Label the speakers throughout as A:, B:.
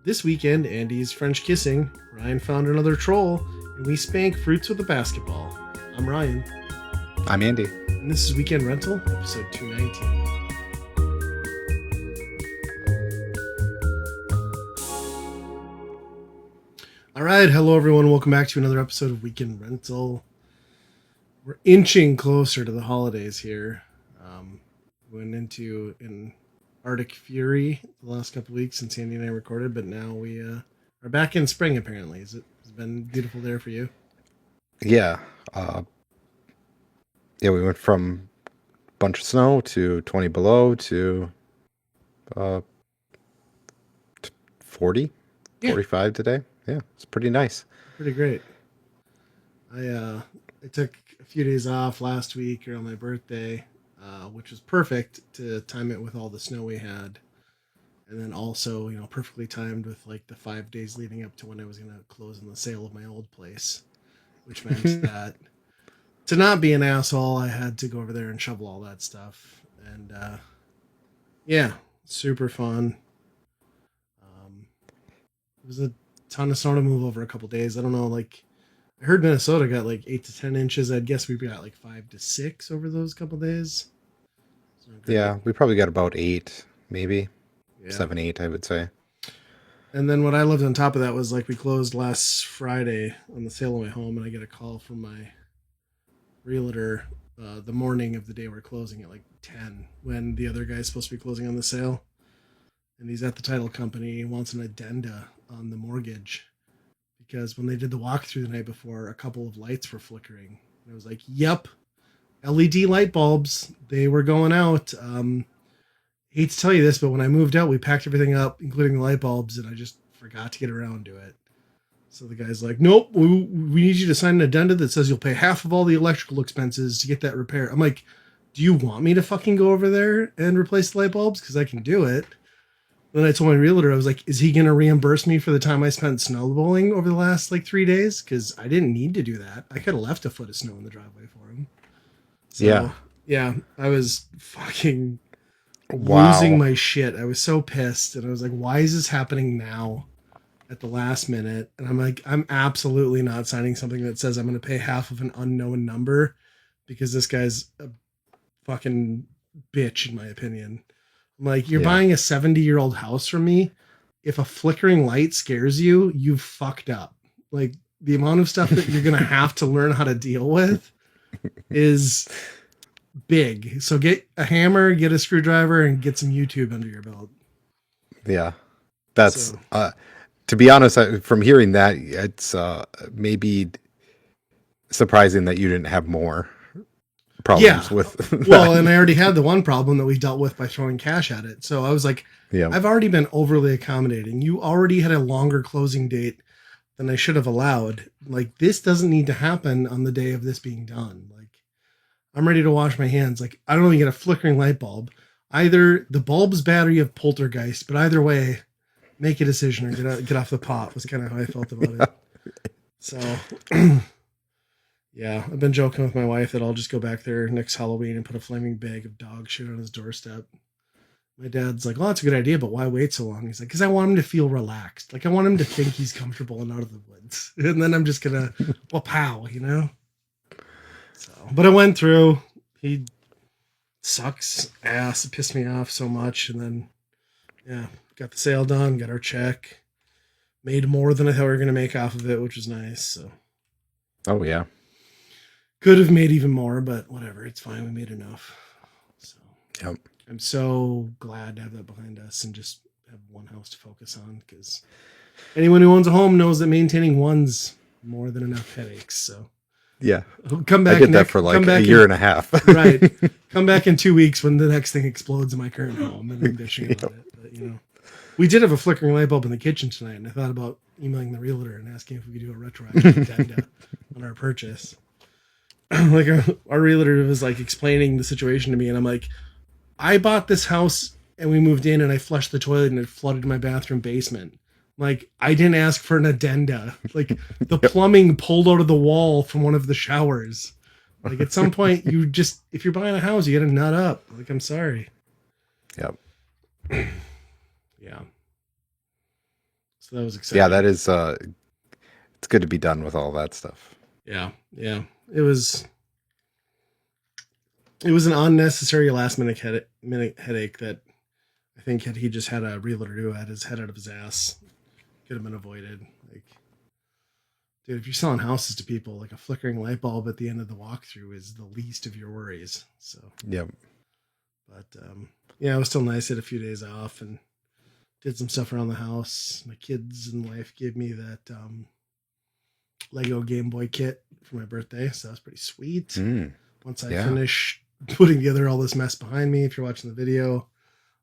A: This weekend, Andy's French kissing, Ryan found another troll, and we spank fruits with a basketball. I'm Ryan.
B: I'm Andy.
A: And this is Weekend Rental, episode 219. All right, hello everyone. Welcome back to another episode of Weekend Rental. We're inching closer to the holidays here. Went into an Arctic fury the last couple of weeks since Andy and I recorded, but now we are back in spring apparently. Has it been beautiful there for you?
B: Yeah. We went from a bunch of snow to 20 below to 40, 45 today. Yeah, it's pretty nice.
A: Pretty great. I took a few days off last week around my birthday, which was perfect to time it with all the snow we had. And then also, perfectly timed with like the 5 days leading up to when I was going to close on the sale of my old place, which meant that to not be an asshole, I had to go over there and shovel all that stuff. And yeah, super fun. It was a ton of snow to move over a couple days. I don't know, like I heard Minnesota got like 8 to 10 inches. I'd guess we got like 5 to 6 over those couple days.
B: Yeah, we probably got about 8, maybe 7, 8, I would say.
A: And then what I lived on top of that was like we closed last Friday on the sale of my home, and I get a call from my realtor the morning of the day we're closing at like 10 when the other guy's supposed to be closing on the sale. And he's at the title company. He wants an addenda on the mortgage because when they did the walkthrough the night before, a couple of lights were flickering. And I was like, yep, LED light bulbs. They were going out. Hate to tell you this, but when I moved out, we packed everything up, including the light bulbs, and I just forgot to get around to it. So the guy's like, nope, we need you to sign an addenda that says you'll pay half of all the electrical expenses to get that repair. I'm like, do you want me to fucking go over there and replace the light bulbs? Because I can do it. Then I told my realtor, I was like, is he going to reimburse me for the time I spent snowballing over the last like 3 days? Because I didn't need to do that. I could have left a foot of snow in the driveway for him. So, yeah, I was fucking losing my shit. I was so pissed. And I was like, why is this happening now at the last minute? And I'm like, I'm absolutely not signing something that says I'm going to pay half of an unknown number because this guy's a fucking bitch, in my opinion. I'm like, you're buying a 70-year-old house from me. If a flickering light scares you, you've fucked up. Like, the amount of stuff that you're going to have to learn how to deal with is big. So get a hammer, get a screwdriver, and get some YouTube under your belt.
B: Yeah. That's, to be honest, from hearing that, it's maybe surprising that you didn't have more problems with that.
A: Well, and I already had the one problem that we dealt with by throwing cash at it. So I was like, I've already been overly accommodating. You already had a longer closing date than I should have allowed. Like, this doesn't need to happen on the day of this being done. Like, I'm ready to wash my hands. Like, I don't even get a flickering light bulb. Either the bulb's bad or you have poltergeist, but either way, make a decision or get off the pot was kind of how I felt about it. So yeah, I've been joking with my wife that I'll just go back there next Halloween and put a flaming bag of dog shit on his doorstep. My dad's like, well, that's a good idea, but why wait so long? He's like, because I want him to feel relaxed. Like, I want him to think he's comfortable and out of the woods. And then I'm just going to, well, pow, So, but I went through. He sucks ass. It pissed me off so much. And then, got the sale done, got our check. Made more than I thought we were going to make off of it, which was nice. So.
B: Oh, yeah.
A: Could have made even more, but whatever. It's fine. We made enough. So
B: yep.
A: I'm so glad to have that behind us and just have one house to focus on, because anyone who owns a home knows that maintaining one's more than enough headaches. So
B: yeah,
A: come back.
B: I did that for like a year and a half.
A: Right. Come back in 2 weeks when the next thing explodes in my current home and I'm bitching about it. But, we did have a flickering light bulb in the kitchen tonight, and I thought about emailing the realtor and asking if we could do a retroactive addenda on our purchase. Like our realtor was like explaining the situation to me, and I'm like, I bought this house and we moved in and I flushed the toilet and it flooded my bathroom basement. Like, I didn't ask for an addenda. Like, the plumbing pulled out of the wall from one of the showers. Like, at some point, if you're buying a house, you gotta nut up. Like, I'm sorry.
B: Yep.
A: Yeah. So that was exciting.
B: Yeah, that is. It's good to be done with all that stuff.
A: Yeah, yeah. It was an unnecessary last minute headache that I think had he just had a realtor who had his head out of his ass, could have been avoided. Like, dude, if you're selling houses to people, like a flickering light bulb at the end of the walkthrough is the least of your worries. So,
B: Yep.
A: but yeah, it was still nice. I had a few days off and did some stuff around the house. My kids and wife gave me that Lego Game Boy kit for my birthday, so that was pretty sweet. Once I finish putting together all this mess behind me, if you're watching the video,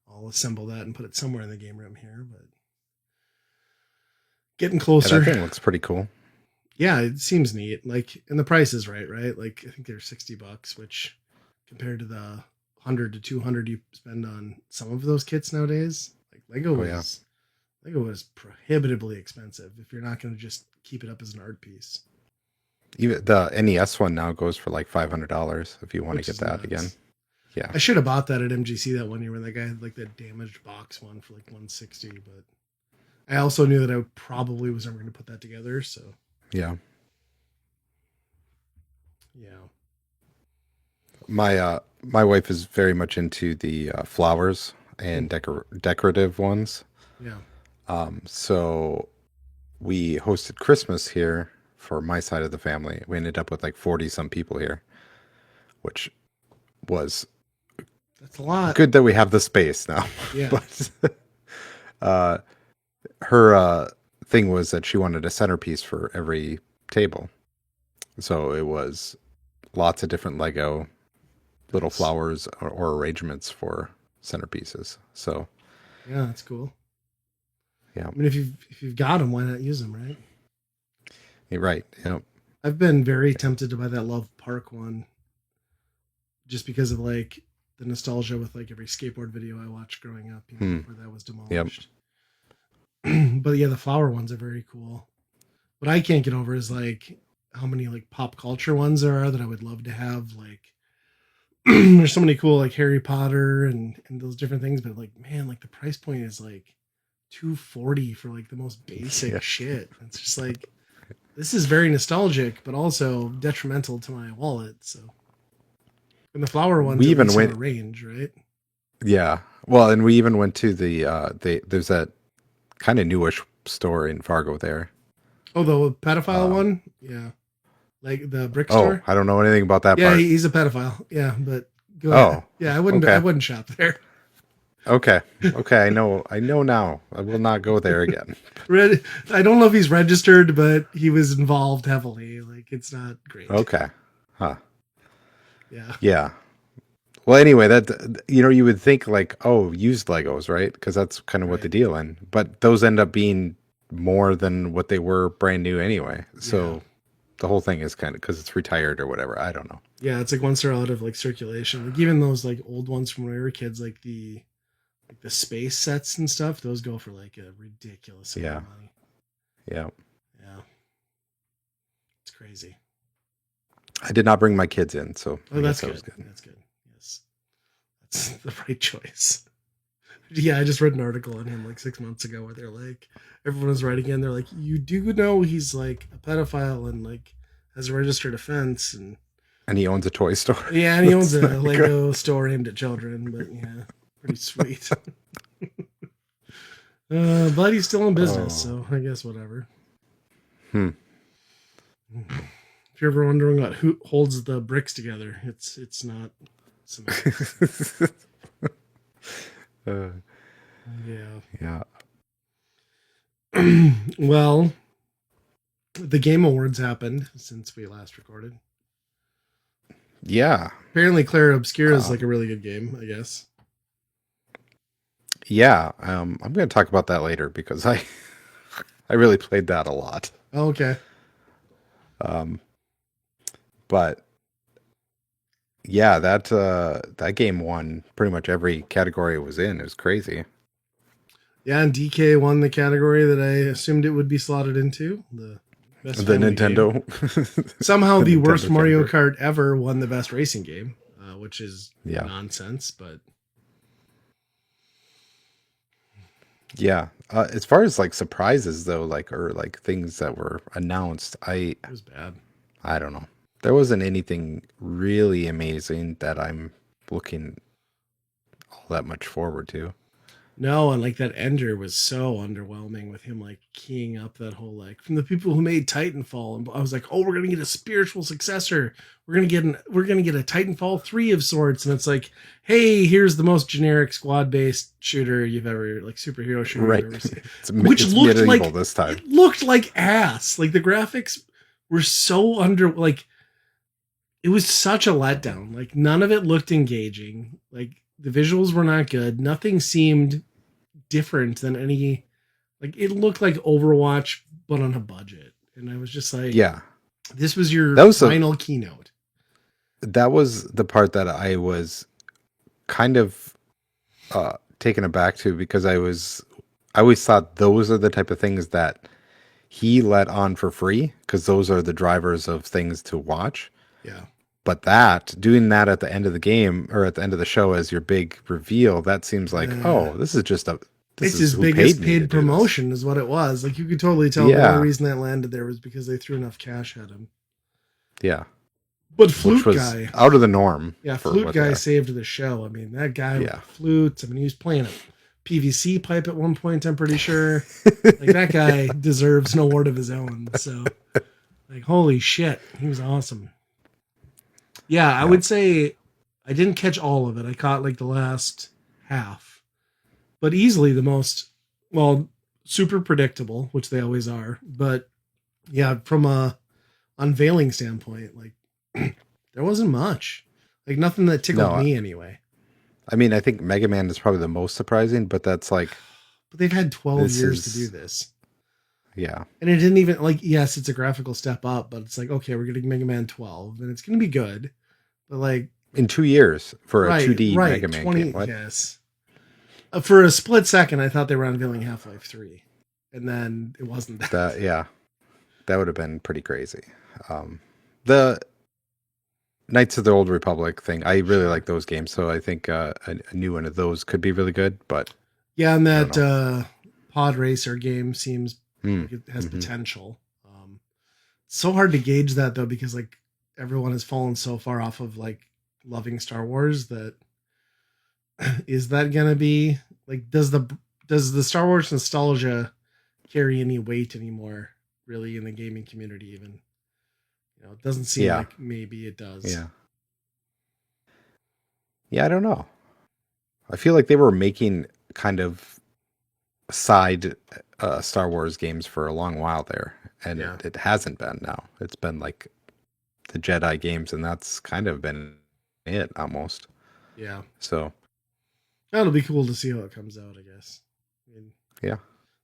A: I'll assemble that and put it somewhere in the game room here. But getting closer.
B: Yeah, that thing looks pretty cool.
A: Yeah, it seems neat. Like, and the price is right? Like, I think they're $60, which compared to the 100 to 200 you spend on some of those kits nowadays, like Lego is prohibitively expensive if you're not going to just keep it up as an art piece.
B: Even the NES one now goes for like $500 if you want to get that nuts. Again. Yeah,
A: I should have bought that at MGC that one year when that guy had like that damaged box one for like 160, but I also knew that I probably was never going to put that together. So
B: yeah. My wife is very much into the flowers and decorative ones.
A: Yeah.
B: So we hosted Christmas here for my side of the family. We ended up with like 40 some people here, which was
A: that's a lot.
B: Good that we have the space now.
A: Yeah.
B: But her thing was that she wanted a centerpiece for every table. So it was lots of different Lego little flowers or arrangements for centerpieces. So
A: yeah, that's cool.
B: Yeah.
A: I mean, if you've got them, why not use them, right?
B: You're right. Yeah.
A: I've been very tempted to buy that Love Park one just because of like the nostalgia with like every skateboard video I watched growing up, you know, where that was demolished. Yep. But yeah, the flower ones are very cool. What I can't get over is like how many like pop culture ones there are that I would love to have. Like there's so many cool like Harry Potter and those different things, but like, man, like the price point is like $240 for like the most basic shit. It's just like, this is very nostalgic, but also detrimental to my wallet. So, and the flower ones, we even went range, right?
B: Yeah. Well, and we even went to the there's that kind of newish store in Fargo there.
A: Oh, the pedophile one? Yeah. Like the brick store?
B: Oh, I don't know anything about that
A: part.
B: Yeah,
A: he's a pedophile. Yeah, but go ahead. Yeah, I wouldn't shop there.
B: Okay. I know now. I will not go there again.
A: I don't know if he's registered, but he was involved heavily. Like, it's not great.
B: Okay. Huh.
A: Yeah.
B: Yeah. Well, anyway, that, you would think like, oh, used Legos, right? Because that's kind of what the deal in. But those end up being more than what they were brand new anyway. So the whole thing is kind of because it's retired or whatever. I don't know.
A: Yeah, it's like once they're out of like circulation, like even those like old ones from when we were kids, like the space sets and stuff, those go for like a ridiculous amount of money.
B: Yeah.
A: It's crazy.
B: I did not bring my kids in, so
A: that's good. That's good. Yes. That's the right choice. Yeah, I just read an article on him like 6 months ago where they're like, everyone was writing in, they're like, you do know he's like a pedophile and like has a registered offense
B: and he owns a toy store.
A: Yeah, and he owns a Lego store aimed at children, but yeah. Pretty sweet. But he's still in business, so I guess whatever. If you're ever wondering what who holds the bricks together, it's not cement.
B: Yeah.
A: Well, the Game Awards happened since we last recorded.
B: Yeah.
A: Apparently Claire Obscura is like a really good game, I guess.
B: Yeah, I'm going to talk about that later because I really played that a lot.
A: Oh, okay.
B: But yeah, that game won pretty much every category it was in. It was crazy.
A: Yeah, and DK won the category that I assumed it would be slotted into, the best
B: Nintendo.
A: Somehow the worst Mario Kart ever won the best racing game, which is nonsense, but
B: Yeah. As far as like surprises though, like or like things that were announced,
A: It was bad.
B: I don't know. There wasn't anything really amazing that I'm looking all that much forward to.
A: No, and like that Ender was so underwhelming with him like keying up that whole like from the people who made Titanfall, and I was like, oh, we're gonna get a spiritual successor. We're gonna get a Titanfall 3 of sorts, and it's like, hey, here's the most generic squad based shooter you've ever like superhero shooter
B: Right.
A: you've ever seen, which
B: It's
A: looked
B: medieval
A: like
B: this time.
A: it looked like ass. Like the graphics were so under like it was such a letdown. Like none of it looked engaging. Like the visuals were not good. Nothing seemed different than any like it looked like Overwatch but on a budget. And I was just like,
B: Yeah.
A: this was your
B: That was
A: final keynote.
B: that was the part that I was kind of taken aback to because I always thought those are the type of things that he let on for free because those are the drivers of things to watch.
A: Yeah.
B: But that doing that at the end of the game or at the end of the show as your big reveal, that seems like, oh, this is just this
A: It's
B: is
A: his
B: who
A: biggest
B: paid me to
A: paid
B: do this.
A: promotion is what it was. Like you could totally tell the
B: Yeah.
A: only reason that landed there was because they threw enough cash at him.
B: Yeah.
A: But
B: Which
A: Flute
B: was
A: Guy,
B: out of the norm.
A: yeah,
B: for
A: Flute
B: what
A: Guy
B: they-
A: saved the show. I mean, that guy with
B: Yeah.
A: the flutes. I mean, he was playing a PVC pipe at one point. I'm pretty sure. Like that guy deserves an award of his own. So, like, holy shit, he was awesome. Yeah, I would say I didn't catch all of it. I caught like the last half, but easily the most well, super predictable, which they always are. But yeah, from a unveiling standpoint, like there wasn't much, like nothing that tickled
B: No,
A: me anyway.
B: I mean, I think Mega Man is probably the most surprising, but that's like,
A: But they've had 12
B: This
A: years to
B: is-
A: do this.
B: yeah,
A: And it didn't even like, yes, it's a graphical step up, but it's like, okay, we're getting Mega Man 12 and it's going to be good. But like,
B: in 2 years for
A: right,
B: a 2D
A: right,
B: Mega Man
A: 20,
B: game. What?
A: yes. For a split second, I thought they were unveiling Half-Life 3. And then it wasn't that.
B: That would have been pretty crazy. The Knights of the Old Republic thing, I really like those games, so I think a new one of those could be really good. But
A: Yeah, and
B: I don't
A: that Pod Racer game seems
B: mm,
A: like it has
B: mhm.
A: potential. It's so hard to gauge that though, because like everyone has fallen so far off of like loving Star Wars that is that gonna be like does the Star Wars nostalgia carry any weight anymore really in the gaming community even? You know, it doesn't seem
B: Yeah.
A: like maybe it does.
B: Yeah, I don't know. I feel like they were making kind of side Star Wars games for a long while there, and
A: Yeah.
B: it hasn't been now. It's been like the Jedi games, and that's kind of been it almost.
A: Yeah.
B: So
A: That'll be cool to see how it comes out, I guess. I mean,
B: yeah,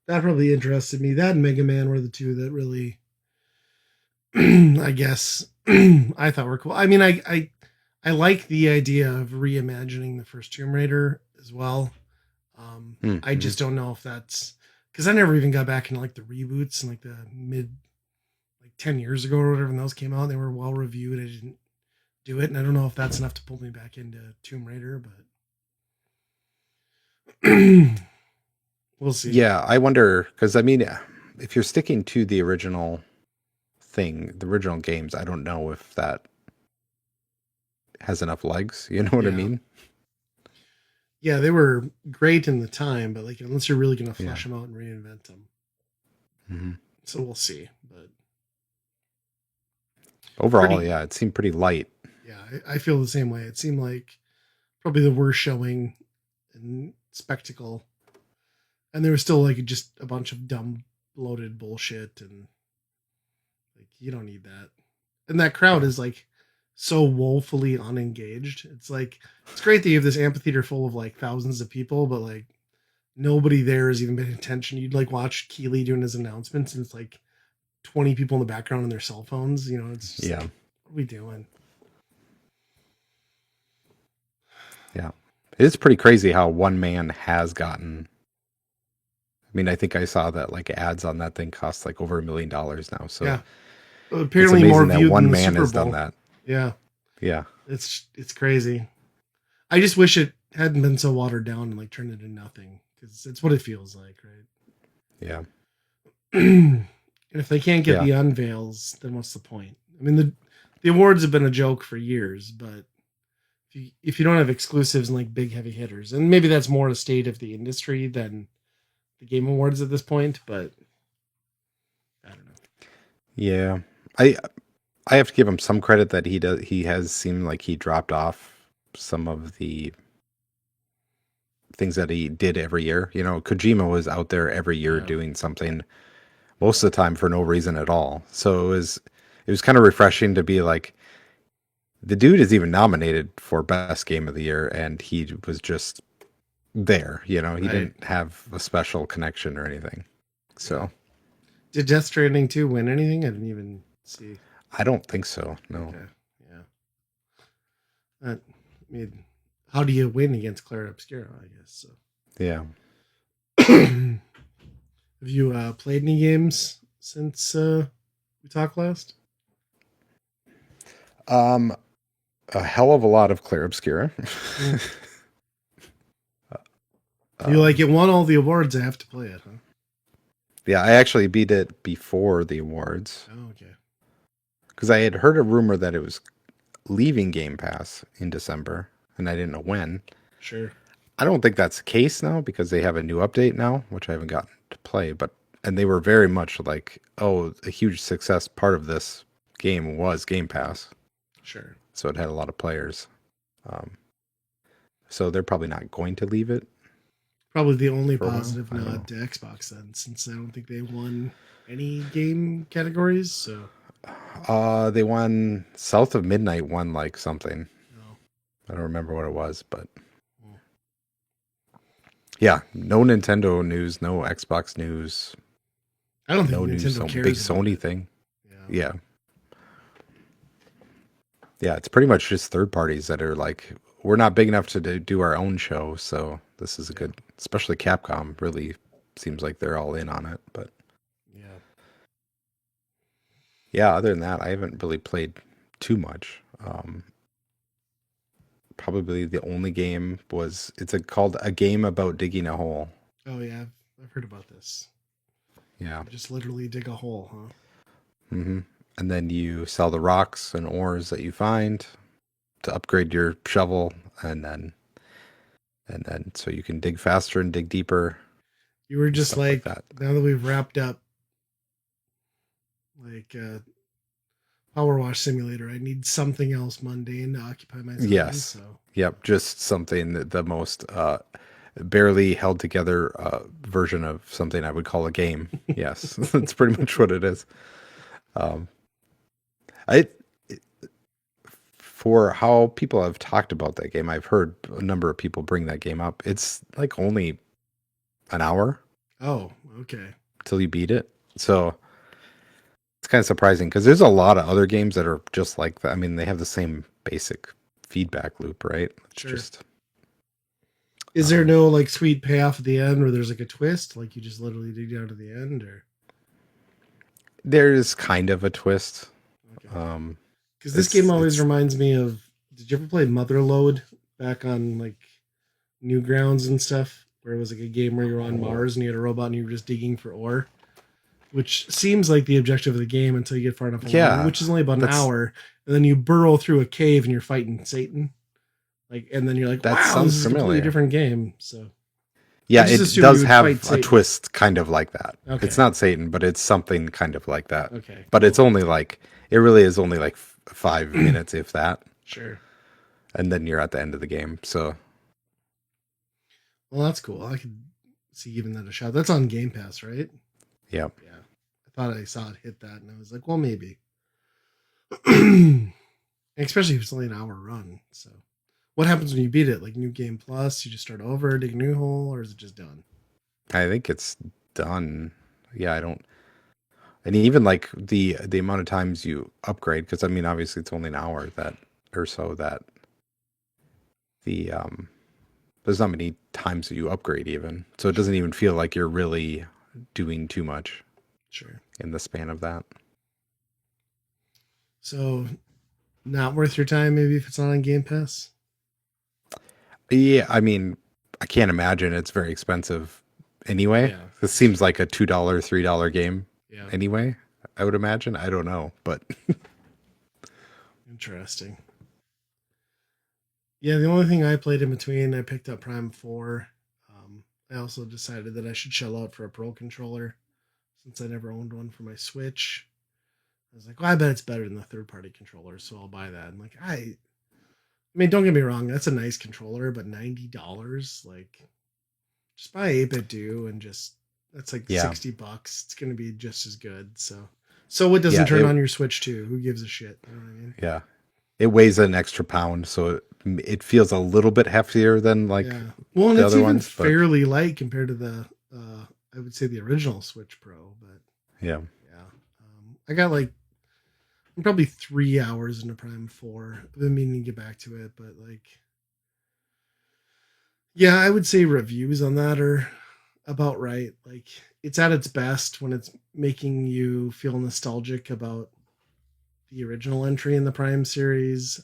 A: that probably interested me. That and Mega Man were the two that really, I guess, I thought were cool. I mean, I like the idea of reimagining the first Tomb Raider as well. I just don't know if that's because I never even got back into like the reboots and like the mid, like 10 years ago or whatever when those came out. They were well reviewed. I didn't do it, and I don't know if that's enough to pull me back into Tomb Raider, but we'll see.
B: yeah. I wonder because I mean, if you're sticking to the original thing, the original games, I don't know if that has enough legs. You know what I
A: Yeah.
B: mean?
A: Yeah, they were great in the time, but like unless you're really going to
B: Yeah.
A: flesh them out and reinvent them,
B: hmm
A: so we'll see. But
B: Overall,
A: Pretty-
B: yeah, it seemed pretty light.
A: yeah, I feel the same way. It seemed like probably the worst showing in spectacle, and there was still like just a bunch of dumb, bloated bullshit, and like you don't need that. And that crowd is like so woefully unengaged. It's like it's great that you have this amphitheater full of like thousands of people, but like nobody there is even paying attention. You'd like watch Keeley doing his announcements, and it's like 20 people in the background on their cell phones. You know, it's just
B: Yeah.
A: like, what are we doing?
B: It's pretty crazy how one man has gotten. I mean, I think I saw that like ads on that thing cost like over $1 million now. So
A: Yeah.
B: it's
A: Apparently
B: amazing
A: more
B: that
A: viewed
B: one
A: than the
B: man
A: Super
B: has done
A: Bowl.
B: that.
A: Yeah,
B: Yeah.
A: it's crazy. I just wish it hadn't been so watered down and like turned into nothing because it's what it feels like, right?
B: Yeah.
A: And if they can't get
B: Yeah.
A: the unveils, then what's the point? I mean, the awards have been a joke for years, but if you don't have exclusives and like big heavy hitters, and maybe that's more a state of the industry than the Game Awards at this point, but I don't know.
B: Yeah. I I have to give him some credit that he has seemed like he dropped off some of the things that he did every year. You know, Kojima was out there every year
A: Yeah,
B: doing something most of the time for no reason at all. So it was kind of refreshing to be like the dude is even nominated for best game of the year and he was just there, you know. He
A: right.
B: didn't have a special connection or anything.
A: Yeah.
B: So,
A: Did Death Stranding 2 win anything? I didn't even see.
B: I don't think so. No.
A: Okay. Yeah. I mean, how do you win against Clara Obscura, I guess. So.
B: Yeah.
A: Have you played any games since we talked last?
B: Um a hell of a lot of Clair Obscura.
A: Mm. You like
B: um,
A: it won all the awards. I have to play it, huh?
B: yeah, I actually beat it before the awards
A: Oh, okay.
B: because I had heard a rumor that it was leaving Game Pass in December, and I didn't know when.
A: Sure.
B: I don't think that's the case now because they have a new update now, which I haven't gotten to play. But and they were very much like, oh, a huge success part of this game was Game Pass,
A: Sure.
B: so it had a lot of players. Um, so they're probably not going to leave it
A: Probably the only
B: for a while.
A: positive
B: I don't
A: nod
B: know.
A: to Xbox then, since I don't think they won any game categories. So,
B: They won South of Midnight won like something.
A: no.
B: I don't remember what it was, but
A: Well,
B: yeah, no Nintendo news, no Xbox news,
A: I don't think
B: no news,
A: Nintendo
B: some big
A: cares about
B: Sony
A: it.
B: thing.
A: Yeah.
B: Yeah. Yeah, it's pretty much just third parties that are like, we're not big enough to do our own show, so this is a
A: Yeah.
B: good, especially Capcom really seems like they're all in on it. But
A: Yeah.
B: yeah, other than that, I haven't really played too much. Probably the only game was called A Game About Digging a Hole.
A: Oh, yeah. I've heard about this.
B: Yeah.
A: You just literally dig a hole, huh?
B: hmm And then you sell the rocks and ores that you find to upgrade your shovel, and then so you can dig faster and dig deeper
A: You were
B: and
A: just
B: stuff like
A: like,
B: that.
A: now that we've wrapped up, like, Power Wash Simulator, I need something else mundane to occupy my time.
B: Yes.
A: So,
B: Yep. Just something that the most barely held together version of something I would call a game. Yes, that's pretty much what it is. Um, I For how people have talked about that game, I've heard a number of people bring that game up. It's like only an hour
A: oh, okay.
B: till you beat it. So it's kind of surprising because there's a lot of other games that are just like that. I mean, they have the same basic feedback loop, right? It's
A: Sure.
B: just
A: Is there
B: um,
A: no like sweet payoff at the end where there's like a twist? Like you just literally dig down to the end, or
B: there's kind of a twist.
A: okay?
B: Um,
A: Because this game always
B: it's
A: reminds me of. Did you ever play Motherload back on like Newgrounds and stuff? Where it was like a game where you were on
B: oh,
A: Mars and you had a robot and you were just digging for ore, which seems like the objective of the game until you get far enough along,
B: yeah,
A: which is only about an
B: that's
A: hour, and then you burrow through a cave and you're fighting Satan. Like, and then you're like,
B: that
A: wow, this
B: sounds
A: is a completely
B: familiar.
A: different game. So I
B: Yeah,
A: just
B: it
A: assumed you
B: does
A: would fight
B: have a
A: Satan.
B: twist kind of like that. It's
A: Okay.
B: not Satan, but it's something kind of like that.
A: Okay.
B: But it's
A: Cool.
B: only like it really is only like 5 minutes, if that,
A: Sure.
B: and then you're at the end of the game. So
A: Well, that's cool. I could see giving that a shot. That's on Game Pass, right?
B: yeah,
A: Yeah. I thought I saw it hit that, and I was like, well, maybe. Especially if it's only an hour run. So, what happens when you beat it? Like new game plus, you just start over, dig a new hole, or is it just done?
B: I think it's done. Yeah, I don't. And even like the amount of times you upgrade, because I mean, obviously it's only an hour that or so that the there's not many times that you upgrade even, so it doesn't
A: Sure.
B: even feel like you're really doing too much
A: Sure.
B: in the span of that.
A: So, not worth your time, maybe if it's not on Game Pass.
B: Yeah, I mean, I can't imagine it's very expensive anyway.
A: Yeah,
B: This seems like a $2, $3 game
A: yeah,
B: anyway. I would imagine. I don't know, but
A: interesting. Yeah, the only thing I played in between, I picked up Prime 4. I also decided that I should shell out for a Pro controller since I never owned one for my Switch. I was like, well, I bet it's better than the third party controller, so I'll buy that. And like, I mean, don't get me wrong, that's a nice controller, but $90, like, just buy 8-bit do and just that's like
B: yeah,
A: $60. It's gonna be just as good. So it doesn't
B: yeah,
A: turn on your Switch too. Who gives a shit? You know what I mean?
B: yeah. It weighs an extra pound, so it feels a little bit heftier than like
A: Yeah. Well, and
B: the
A: it's
B: other
A: even
B: ones, but
A: fairly light compared to the I would say the original Switch Pro, but
B: yeah,
A: yeah. I got like I'm probably 3 hours into Prime 4. I've been meaning to get back to it, but like yeah, I would say reviews on that are about right. Like it's at its best when it's making you feel nostalgic about the original entry in the Prime series.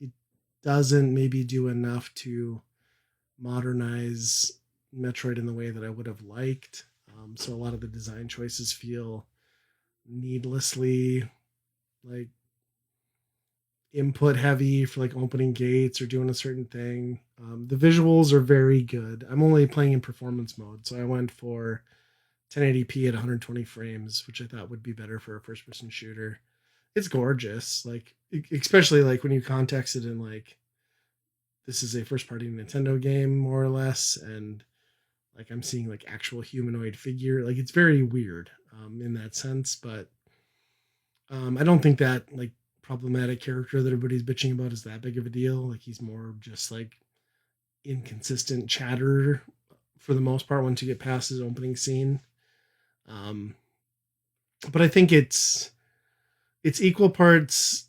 A: It doesn't maybe do enough to modernize Metroid in the way that I would have liked. So a lot of the design choices feel needlessly like input heavy for like opening gates or doing a certain thing. The visuals are very good. I'm only playing in performance mode, so I went for 1080p at 120 frames, which I thought would be better for a first person shooter. It's gorgeous, like especially like when you context it in like this is a first party Nintendo game more or less, and like I'm seeing like actual humanoid figure. Like it's very weird in that sense, but I don't think that like problematic character that everybody's bitching about is that big of a deal. Like he's more just like inconsistent chatter for the most part once you get past his opening scene. Um, but I think it's equal parts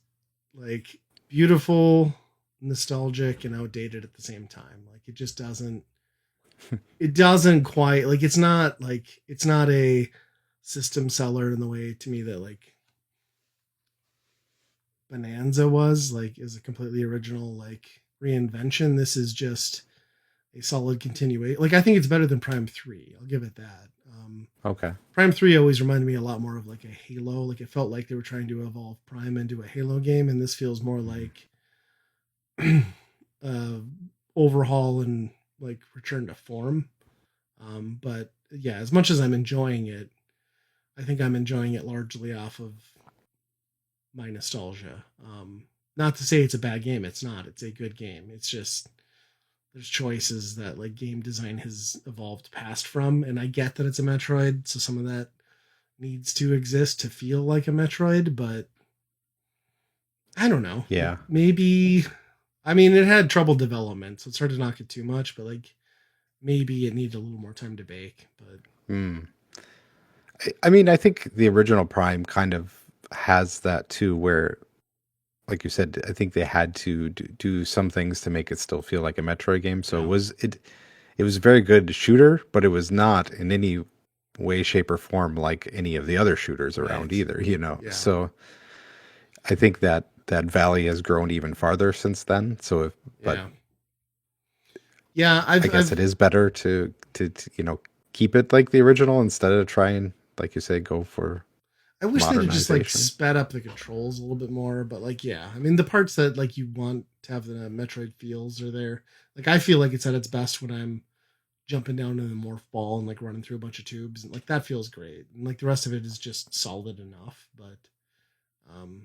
A: like beautiful, nostalgic, and outdated at the same time. Like it doesn't quite like it's not a system seller in the way to me that like Bonanza was like is a completely original like reinvention. This is just a solid continuation. Like I think it's better than Prime 3. I'll give it that.
B: okay,
A: Prime 3 always reminded me a lot more of like a Halo. Like it felt like they were trying to evolve Prime into a Halo game, and this feels more like uh, overhaul and like return to form. But yeah, as much as I'm enjoying it, I think I'm enjoying it largely off of my nostalgia. Not to say it's a bad game. It's not. It's a good game. It's just there's choices that like game design has evolved past from, and I get that it's a Metroid, so some of that needs to exist to feel like a Metroid, but I don't know. Like
B: yeah.
A: maybe I mean it had trouble development, so it's hard to knock it too much, but like maybe it needed a little more time to bake. But
B: Hmm. I mean, I think the original Prime kind of has that too, where, like you said, I think they had to do some things to make it still feel like a Metroid game. So
A: yeah,
B: it was a very good shooter, but it was not in any way, shape, or form like any of the other shooters around
A: right.
B: either, you know.
A: Yeah.
B: So I think that that valley has grown even farther since then. So if, but
A: Yeah. Yeah,
B: I
A: I've
B: guess
A: I've
B: it is better to keep it like the original instead of trying, like you say, go for
A: I wish they'd have just like
B: modernization.
A: sped up the controls a little bit more, but like yeah, I mean the parts that like you want to have the Metroid feels are there. Like I feel like it's at its best when I'm jumping down in the morph ball and like running through a bunch of tubes, and like that feels great. And like the rest of it is just solid enough, but um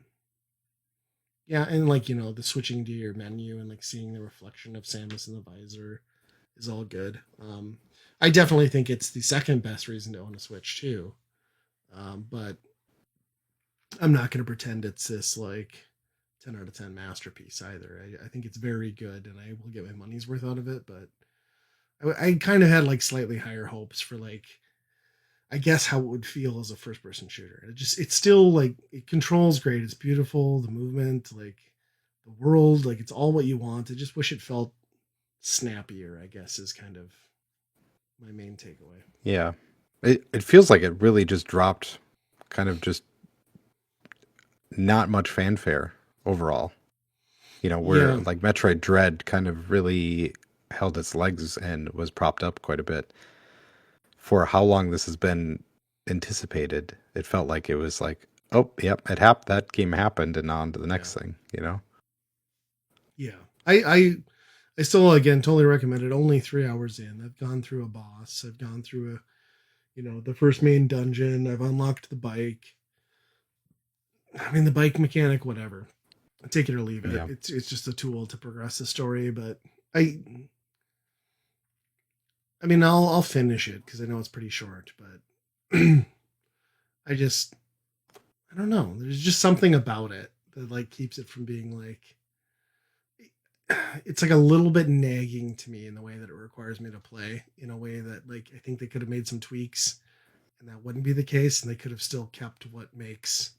A: yeah, and like the switching to your menu and like seeing the reflection of Samus in the visor is all good. I definitely think it's the second best reason to own a Switch too. But I'm not going to pretend it's this like 10 out of 10 masterpiece either. I think it's very good and I will get my money's worth out of it. But I kind of had like slightly higher hopes for like, I guess how it would feel as a first person shooter. It's still like, it controls great. It's beautiful. The movement, like the world, like it's all what you want. I just wish it felt snappier, I guess, is kind of my main takeaway.
B: Yeah. It feels like it really just dropped kind of just not much fanfare overall. You know, where
A: Yeah.
B: like Metroid Dread kind of really held its legs and was propped up quite a bit for how long this has been anticipated. It felt like it was like, oh, yep, it happened. That game happened, and on to the
A: Yeah.
B: next thing. You know?
A: Yeah. I still again totally recommend it. Only 3 hours in. I've gone through a boss. I've gone through the first main dungeon. I've unlocked the bike. I mean the bike mechanic, whatever. Take it or leave it.
B: Yeah.
A: It's just a tool to progress the story, but I I mean I'll finish it because I know it's pretty short, but I just I don't know. There's just something about it that like keeps it from being like it's like a little bit nagging to me in the way that it requires me to play in a way that like I think they could have made some tweaks and that wouldn't be the case and they could have still kept what makes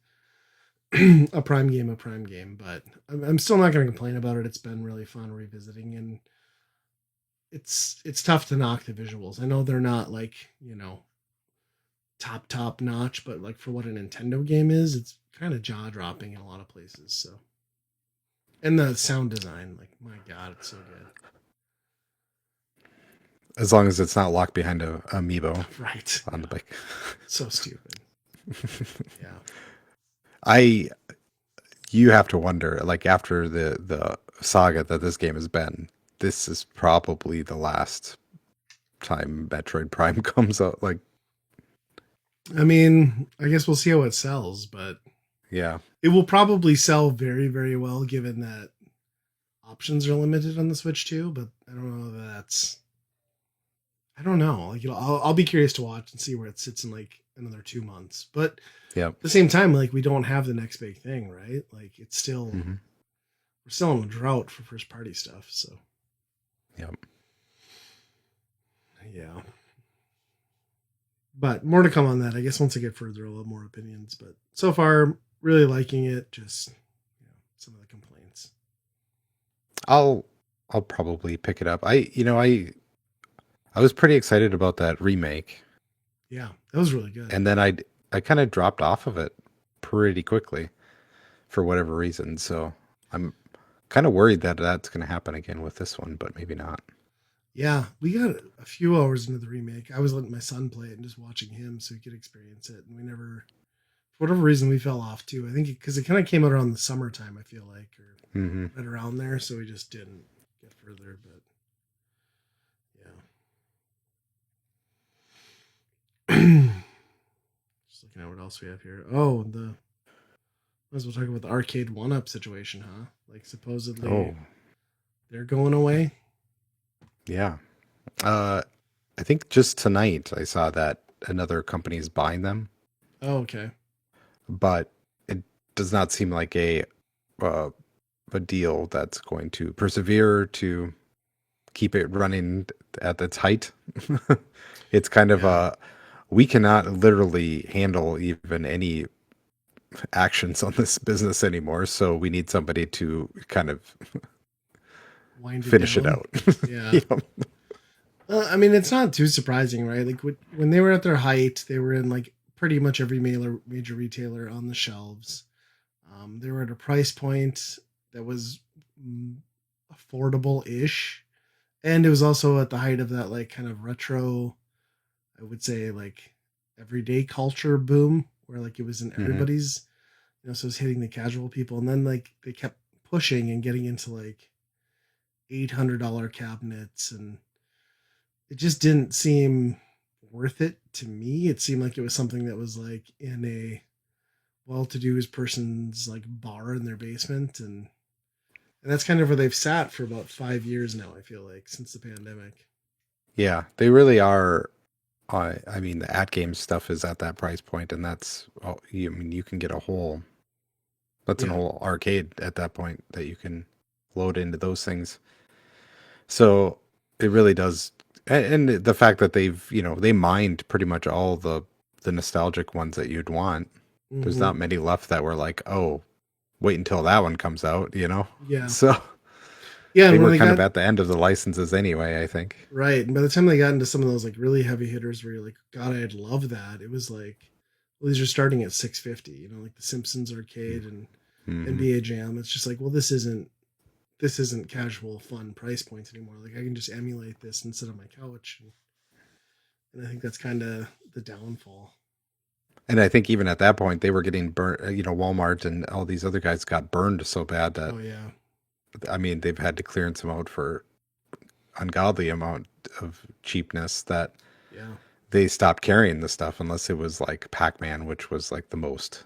A: a prime game, but I'm still not going to complain about it. It's been really fun revisiting and it's tough to knock the visuals. I know they're not like, top notch, but like for what a Nintendo game is, it's kind of jaw dropping in a lot of places. So, and the sound design, like my god, it's so good.
B: As long as it's not locked behind a amiibo
A: Right.
B: on the bike.
A: So stupid. Yeah.
B: I you have to wonder, like after the saga that this game has been, this is probably the last time Metroid Prime comes out. Like,
A: I mean, I guess we'll see how it sells, but
B: yeah,
A: it will probably sell very, very well given that options are limited on the Switch too. But I don't know if that's. I don't know. Like, I'll be curious to watch and see where it sits in like another 2 months. But
B: yeah,
A: at the same time, like we don't have the next big thing, right? Like it's still
B: mm-hmm.
A: we're still in a drought for first party stuff. So
B: Yeah.
A: yeah. But more to come on that. I guess once I get further, I'll have more opinions. But so far, really liking it. Just some of the complaints.
B: I'll probably pick it up. I was pretty excited about that remake,
A: Yeah, that was really good.
B: and then I kind of dropped off of it pretty quickly for whatever reason. So I'm kind of worried that that's going to happen again with this one, but maybe not.
A: Yeah, we got a few hours into the remake. I was letting my son play it and just watching him so he could experience it. And we never, for whatever reason, we fell off too. I think because it kind of came out around the summertime, I feel like, or
B: Mm-hmm.
A: right around there. So we just didn't get further. But yeah. Just looking at what else we have here. Oh, might as well talk about the arcade one-up situation, huh? Like supposedly
B: Oh,
A: they're going away.
B: yeah. I think just tonight I saw that another company is buying them,
A: Oh, okay.
B: but it does not seem like uh, a deal that's going to persevere to keep it running at its height. It's kind of
A: Yeah.
B: we cannot literally handle even any actions on this business anymore, so we need somebody to kind of
A: Wind it
B: finish it
A: down.
B: out.
A: Yeah.
B: You know?
A: I mean, it's not too surprising, right? Like when they were at their height, they were in like pretty much every major retailer on the shelves. They were at a price point that was affordable-ish, and it was also at the height of that like kind of retro, I would say like everyday culture boom, where like it was in
B: Hmm.
A: everybody's, so it's hitting the casual people, and then like they kept pushing and getting into like $800 cabinets and it just didn't seem worth it to me. It seemed like it was something that was like in a well-to-do person's like bar in their basement, and that's kind of where they've sat for about 5 years now. I feel like since the pandemic.
B: Yeah, they really are. I mean, the at game stuff is at that price point, and that's all. I mean, you can get a whole. That's an
A: Yeah,
B: whole arcade at that point that you can load into those things. So it really does, and the fact that they mined pretty much all the nostalgic ones that you'd want. There's
A: hmm
B: not many left that were like, oh, wait until that one comes out, you know?
A: yeah,
B: So
A: yeah.
B: they
A: And when
B: were
A: they
B: kind of
A: got
B: at the end of the licenses anyway, I think.
A: right, and by the time they got into some of those like really heavy hitters, where you're like, God, I'd love that. It was like, well, these are starting at 650. Like the Simpsons arcade and
B: Mm-hmm.
A: NBA Jam. It's just like, well, this isn't this isn't casual fun price points anymore. Like I can just emulate this and sit on my couch, and I think that's kind of the downfall.
B: And I think even at that point, they were getting burnt. Walmart and all these other guys got burned so bad that,
A: Oh yeah,
B: I mean, they've had to clearance them out for ungodly amount of cheapness that
A: yeah,
B: they stopped carrying the stuff unless it was like Pac-Man, which was like the most.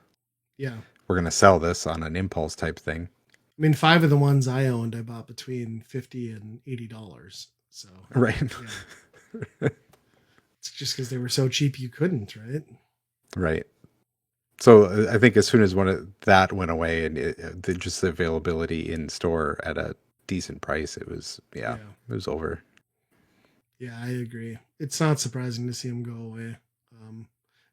A: yeah.
B: We're gonna sell this on an impulse type thing.
A: I mean, 5 of the ones I owned, I bought between $50 and $80. So
B: Right.
A: yeah, it's just because they were so cheap you couldn't, right?
B: Right. So I think as soon as that went away and just the availability in store at a decent price, it was, yeah,
A: Yeah,
B: it was over.
A: yeah, I agree. It's not surprising to see them go away. Um,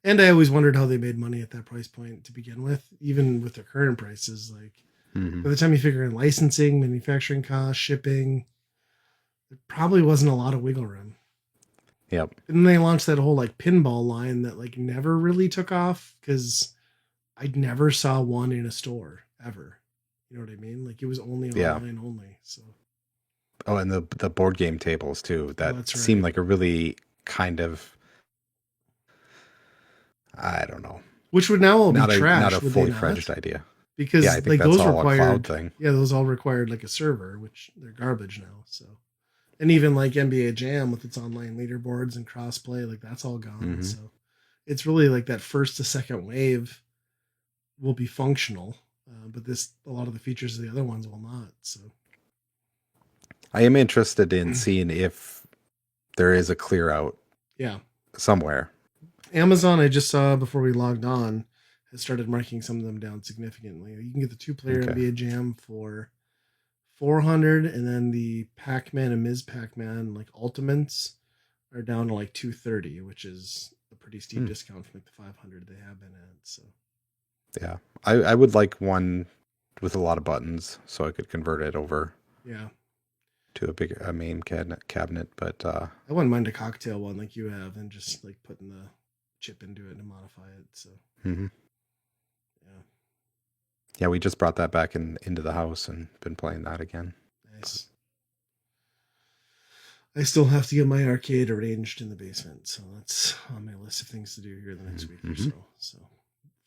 A: and I always wondered how they made money at that price point to begin with, even with their current prices. Like
B: Hmm.
A: by the time you figure in licensing, manufacturing costs, shipping, there probably wasn't a lot of wiggle room.
B: Yep.
A: And then they launched that whole like pinball line that like never really took off because I never saw one in a store ever. You know what I mean? Like it was only
B: Yeah.
A: online only. So
B: Oh, and the board game tables too.
A: oh,
B: That
A: that's
B: seemed
A: right.
B: like a really kind of, I don't know,
A: Which would now all be
B: not a
A: trash, would they
B: fully fledged
A: not?
B: idea. Yeah, I
A: Because
B: think
A: like
B: that's
A: those
B: all a cloud
A: required,
B: thing.
A: yeah, those all required like a server, which they're garbage now. So, and even like NBA Jam with its online leaderboards and crossplay, like that's all gone.
B: Hmm.
A: So, it's really like that first to second wave will be functional, but this a lot of the features of the other ones will not. So,
B: I am interested in seeing if there is a clear out
A: yeah,
B: somewhere.
A: Amazon I just saw before we logged on has started marking some of them down significantly. You can get the two-player
B: Okay.
A: NBA Jam for 400, and then the Pac-Man and Ms. Pac-Man like Ultimates are down to like 230, which is a pretty steep
B: Hmm.
A: discount from like the 500 they have been at. So
B: Yeah. I would like one with a lot of buttons so I could convert it over
A: yeah,
B: to a main cabinet. But
A: I wouldn't mind a cocktail one like you have, and just like putting the chip into it and modify it. So
B: mhm.
A: yeah,
B: Yeah, we just brought that back into the house and been playing that again.
A: nice. I still have to get my arcade arranged in the basement, so that's on my list of things to do here the next week or
B: Mm-hmm.
A: so. So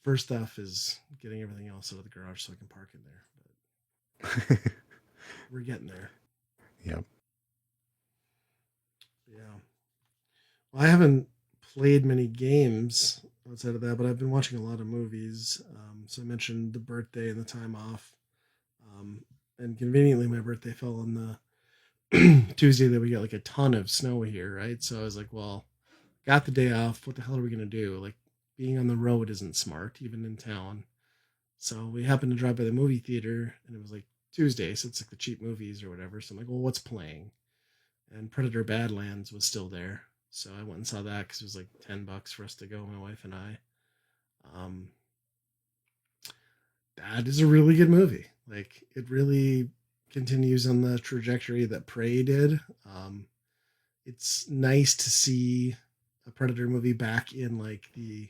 A: first off is getting everything else out of the garage so I can park in there. But we're getting there.
B: Yep.
A: Yeah. Well, I haven't played many games outside of that, but I've been watching a lot of movies. So I mentioned the birthday and the time off. And conveniently, my birthday fell on the Tuesday that we got like a ton of snow here, right? So I was like, well, got the day off. What the hell are we going to do? Like, being on the road isn't smart, even in town. So we happened to drive by the movie theater, and it was like Tuesday, so it's like the cheap movies or whatever. So I'm like, well, what's playing? And Predator Badlands was still there. So I went and saw that because it was like $10 for us to go, my wife and I. Um, that is a really good movie. Like it really continues on the trajectory that Prey did. It's nice to see a Predator movie back in like the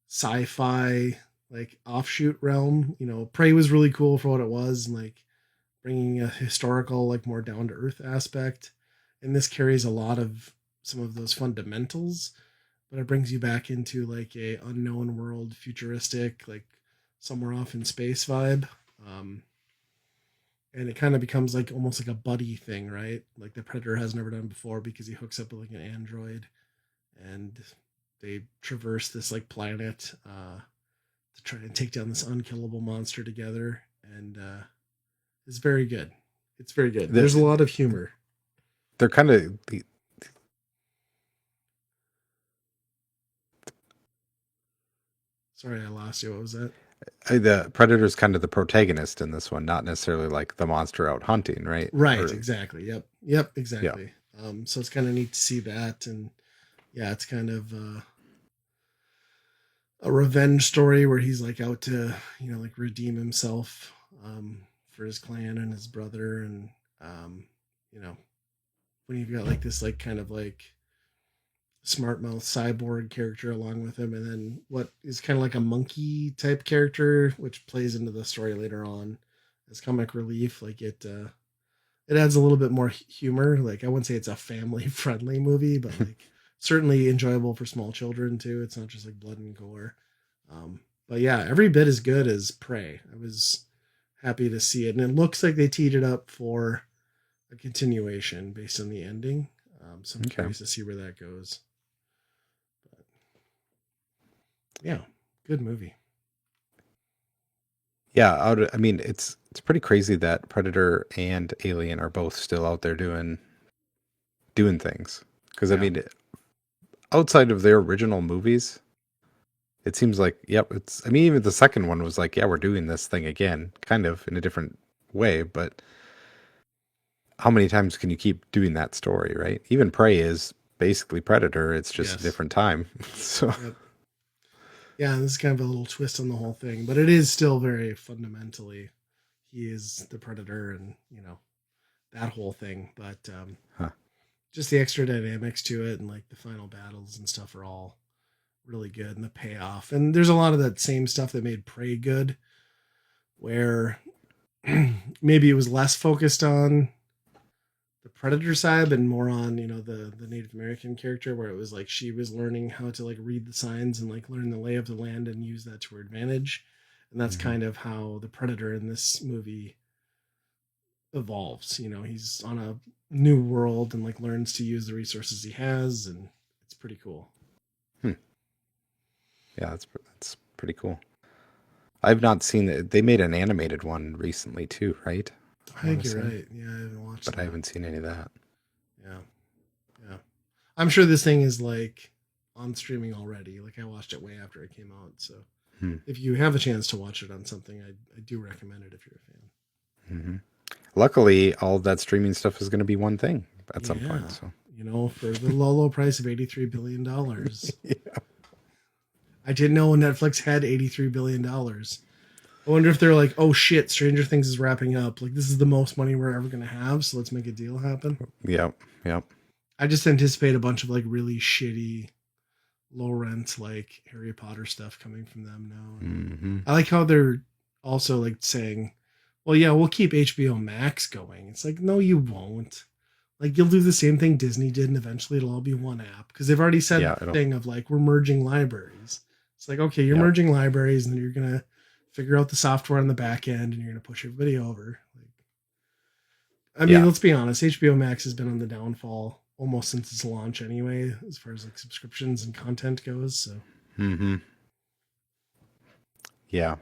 A: sci-fi like offshoot realm. You know, Prey was really cool for what it was, and like bringing a historical, like more down to earth aspect. And this carries a lot of some of those fundamentals, but it brings you back into like a unknown world, futuristic, like somewhere off in space vibe. And it kind of becomes like almost like a buddy thing, right? Like the Predator has never done before because he hooks up with like an android, and they traverse this like planet to try and take down this unkillable monster together. And it's very good. It's very good. There's a lot of humor.
B: They're kind of
A: Sorry, I lost you. What was that?
B: the Predator's kind of the protagonist in this one, not necessarily like the monster out hunting, right?
A: Right,
B: Or
A: exactly. Yep,
B: yeah.
A: exactly. So it's kind of neat to see that, and yeah, it's kind of a revenge story where he's like out to like redeem himself for his clan and his brother, and um, you know when you've got like this like kind of like smart mouth cyborg character along with him, and then what is kind of like a monkey type character, which plays into the story later on. as comic relief. Like it adds a little bit more humor. Like I wouldn't say it's a family friendly movie, but like certainly enjoyable for small children too. It's not just like blood and gore. But yeah, every bit as good as Prey. I was happy to see it, and it looks like they teed it up for a continuation based on the ending. So I'm
B: Okay.
A: curious to see where that goes. But yeah, good movie.
B: Yeah, I mean, it's pretty crazy that Predator and Alien are both still out there doing things. Because I
A: Yeah,
B: mean, outside of their original movies, it seems like, yep, it's. I mean, even the second one was like, yeah, we're doing this thing again, kind of in a different way. But how many times can you keep doing that story, right? Even Prey is basically Predator. It's just a
A: yes,
B: different time. So
A: yep, yeah. This is kind of a little twist on the whole thing, but it is still very fundamentally he is the predator, and that whole thing. But
B: huh.
A: just the extra dynamics to it, and like the final battles and stuff are all really good, and the payoff. And there's a lot of that same stuff that made Prey good, where maybe it was less focused on the predator side and more on the Native American character, where it was like she was learning how to like read the signs and like learn the lay of the land and use that to her advantage. And that's
B: Hmm.
A: kind of how the predator in this movie evolves. He's on a new world and like learns to use the resources he has, and it's pretty cool.
B: Hmm. Yeah, that's pretty cool. I've not seen it. They made an animated one recently too, right?
A: I
B: I want
A: think
B: to
A: you're
B: say,
A: right. Yeah, I haven't watched
B: but I
A: that.
B: haven't seen any of that.
A: Yeah, yeah. I'm sure this thing is like on streaming already. Like I watched it way after it came out. So
B: Hmm.
A: if you have a chance to watch it on something, I do recommend it if you're a fan.
B: Hmm. Luckily, all of that streaming stuff is going to be one thing at some point.
A: Yeah,
B: So
A: for the low price of $83 billion.
B: yeah,
A: I didn't know Netflix had $83 billion. I wonder if they're like, oh shit, Stranger Things is wrapping up. Like this is the most money we're ever gonna have, so let's make a deal happen.
B: yep, yep.
A: I just anticipate a bunch of like really shitty, low rent like Harry Potter stuff coming from them now. And
B: Hmm.
A: I like how they're also like saying, well, yeah, we'll keep HBO Max going. It's like, no, you won't. Like you'll do the same thing Disney did, and eventually it'll all be one app because they've already said
B: Yeah,
A: the
B: I don't.
A: thing of like we're merging libraries. It's like okay, you're
B: Yep,
A: merging libraries, and then you're gonna figure out the software on the back end, and you're gonna push everybody over. Like, I mean,
B: yeah.
A: let's be honest, HBO Max has been on the downfall almost since its launch anyway, as far as like subscriptions and content goes. So
B: Hmm. Yeah,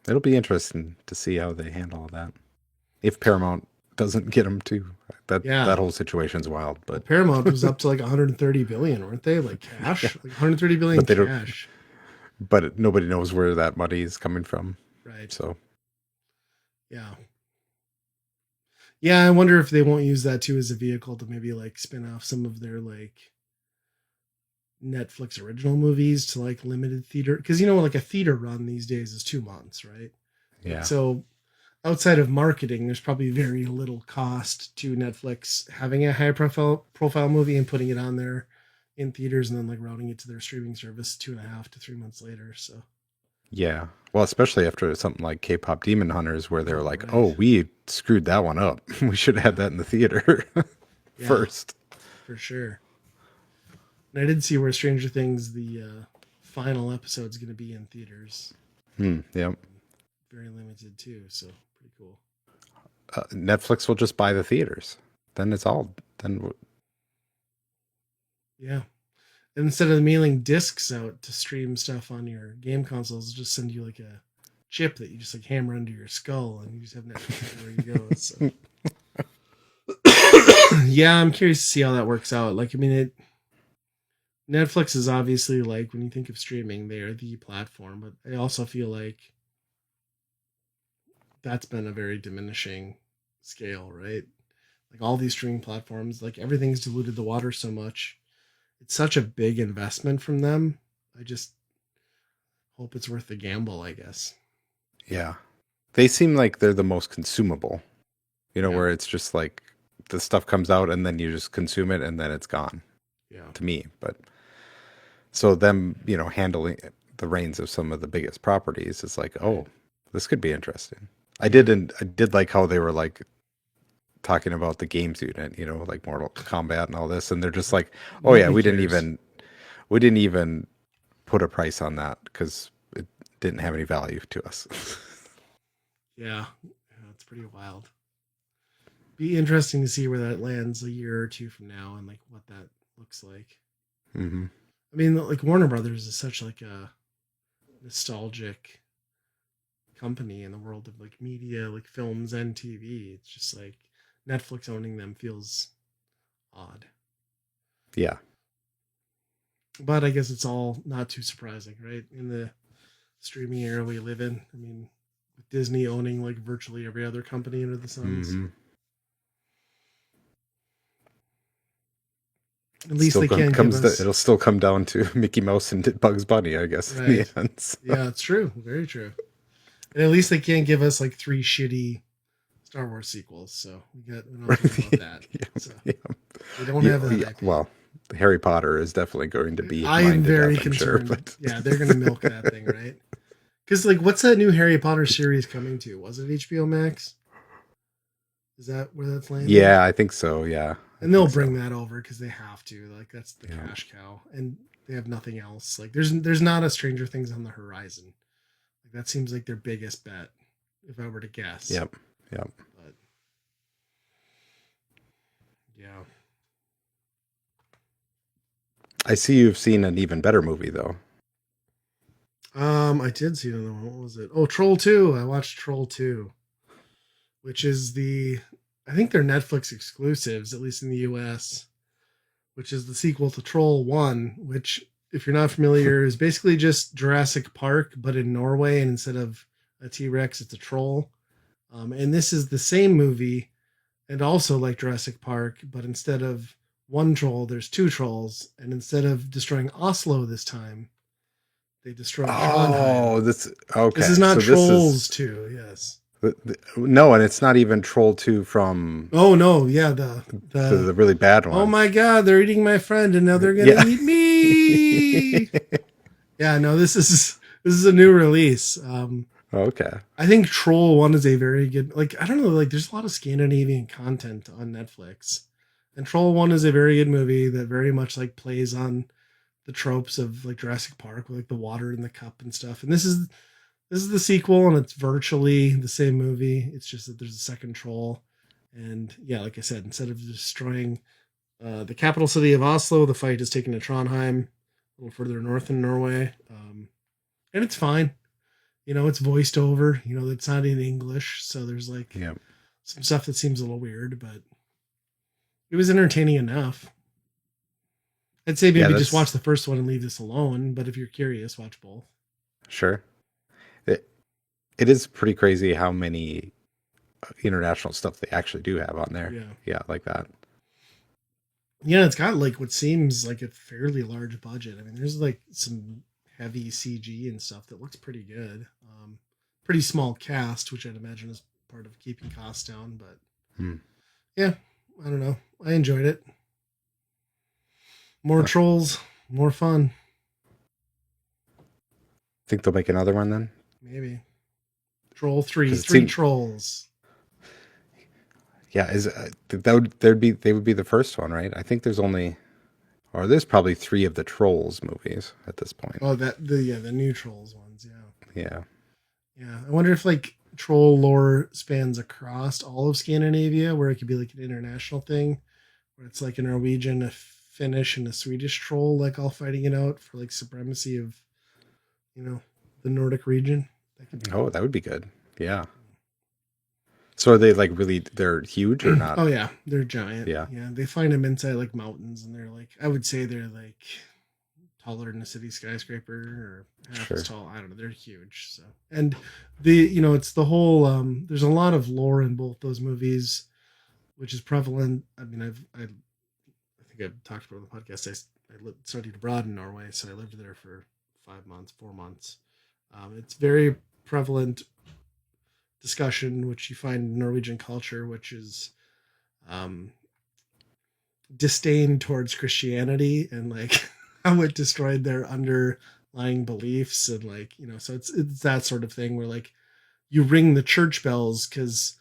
B: it'll be interesting to see how they handle that. If Paramount doesn't get them too, that
A: yeah,
B: whole situation's wild.
A: well,
B: But
A: Paramount was up to like 130 billion, weren't they? Like
B: yeah,
A: cash, like 130 billion
B: but they don't.
A: cash.
B: But nobody knows where that money is coming from.
A: Right.
B: So
A: Yeah. Yeah, I wonder if they won't use that too as a vehicle to maybe like spin off some of their like Netflix original movies to like limited theater, because like a theater run these days is 2 months, right? Like
B: yeah,
A: so outside of marketing, there's probably very little cost to Netflix having a high profile movie and putting it on there in theaters and then like routing it to their streaming service 2.5 to 3 months later. So
B: yeah. Well, especially after something like K-pop Demon Hunters, where they're
A: oh
B: like,
A: right.
B: "Oh, we screwed that one up. We should have had
A: Yeah.
B: that in the theater
A: Yeah,
B: first."
A: for sure. And I did see where Stranger Things, the final episode is going to be in theaters.
B: Hmm. Yep.
A: Very limited too, so pretty cool.
B: Netflix will just buy the theaters. Then it's all then.
A: Yeah. And instead of mailing discs out to stream stuff on your game consoles, just send you like a chip that you just like hammer into your skull, and you just have Netflix everywhere you go. So yeah, I'm curious to see how that works out. Like, I mean, Netflix is obviously like when you think of streaming, they're the platform, but I also feel like that's been a very diminishing scale, right? Like all these streaming platforms, like everything's diluted the water so much. It's such a big investment from them. I just hope it's worth the gamble, I guess.
B: Yeah, they seem like they're the most consumable.
A: Yeah.
B: Where it's just like the stuff comes out and then you just consume it and then it's gone
A: Yeah.
B: to me. But so them, handling the reins of some of the biggest properties is like,
A: Right.
B: oh, this could be interesting. I did like how they were like talking about the games unit, you know, like Mortal Kombat and all this, and they're just like, oh yeah,
A: Nobody cares.
B: we didn't even put a price on that because it didn't have any value to us.
A: Yeah, yeah, it's pretty wild. Be interesting to see where that lands a year or two from now and like what that looks like.
B: Hmm.
A: I mean, like Warner Brothers is such like a nostalgic company in the world of like media, like films and TV. It's just like Netflix owning them feels odd.
B: Yeah,
A: But I guess it's all not too surprising, right? In the streaming era we live in. I mean, with Disney owning like virtually every other company under the sun. So
B: hmm.
A: at least they can't give us
B: It'll still come down to Mickey Mouse and Bugs Bunny, I guess, in the
A: right.
B: end. So.
A: Yeah, it's true. Very true. And at least they can't give us like three shitty Star Wars sequels. So we don't have to worry about that.
B: Yeah,
A: So
B: yeah.
A: they don't
B: Yeah,
A: have that
B: yeah,
A: IP.
B: well, Harry Potter is definitely going to be
A: I am
B: mined to
A: very
B: death, I'm sure.
A: concerned.
B: But
A: Yeah, they're gonna milk that thing, right? Because like, what's that new Harry Potter series coming to? Was it HBO Max? Is that where that's landing?
B: yeah, I think so. Yeah, I
A: And they'll
B: think so.
A: bring that over because they have to. Like that's the
B: Yeah.
A: cash cow, and they have nothing else. Like there's not a Stranger Things on the horizon. Like that seems like their biggest bet, if I were to guess.
B: Yep. Yep.
A: But yeah.
B: I see you've seen an even better movie though.
A: I did see another one. What was it? Oh, Troll 2. I watched Troll 2, which is I think they're Netflix exclusives, at least in the US, which is the sequel to Troll 1, which, if you're not familiar, is basically just Jurassic Park, but in Norway, and instead of a T Rex, it's a troll. And this is the same movie, and also like Jurassic Park, but instead of one troll, there's two trolls, and instead of destroying Oslo this time, they destroy Trondheim.
B: Oh, this
A: This
B: okay.
A: is not
B: So this is
A: Trolls 2, yes.
B: no, and it's not even Troll 2 from
A: Oh no, yeah, the
B: the really bad
A: oh
B: one.
A: my god, they're eating my friend and now they're gonna
B: Yeah.
A: eat me. Yeah, no, this is a new release.
B: Okay.
A: I think Troll 1 is a very good, like, I don't know, like there's a lot of Scandinavian content on Netflix. And Troll 1 is a very good movie that very much like plays on the tropes of like Jurassic Park with like the water in the cup and stuff. And this is the sequel, and it's virtually the same movie. It's just that there's a second troll. And yeah, like I said, instead of destroying the capital city of Oslo, the fight is taken to Trondheim, a little further north in Norway. And it's fine. You know, it's voiced over. You know, it's not in English, so there's like
B: Yeah.
A: some stuff that seems a little weird, but it was entertaining enough. I'd say
B: Yeah,
A: maybe just watch
B: that's
A: the first one and leave this alone. But if you're curious, watch both.
B: sure. It it is pretty crazy how many international stuff they actually do have on there.
A: Yeah.
B: Yeah, like that.
A: Yeah, it's got like what seems like a fairly large budget. I mean, there's like some heavy CG and stuff that looks pretty good. Pretty small cast, which I'd imagine is part of keeping costs down. But
B: Hmm.
A: yeah, I don't know. I enjoyed it. More
B: Huh.
A: trolls, more fun.
B: Think they'll make another one then?
A: Maybe Troll 3,
B: Because it
A: three
B: seemed
A: trolls.
B: yeah, is they would be the first one, right? I think there's probably three of the Trolls movies at this point.
A: Oh, the new trolls ones. Yeah,
B: Yeah.
A: yeah. I wonder if like troll lore spans across all of Scandinavia, where it could be like an international thing, where it's like a Norwegian, a Finnish, and a Swedish troll, like all fighting it out for like supremacy of, you know, the Nordic region. That could be
B: Oh,
A: cool.
B: that would be good. Yeah. So are they like really they're huge or not?
A: Oh yeah, they're giant.
B: Yeah.
A: Yeah, they find them inside like mountains, and they're like, I would say they're like taller than a city skyscraper or half as
B: Sure.
A: tall. I don't know. They're huge. So, and it's the whole. There's a lot of lore in both those movies, which is prevalent. I mean, I think I've talked about it on the podcast. I studied abroad in Norway, so I lived there for 5 months, 4 months. It's very prevalent discussion, which you find in Norwegian culture, which is um, disdain towards Christianity and like how it destroyed their underlying beliefs and like so it's that sort of thing where like you ring the church bells because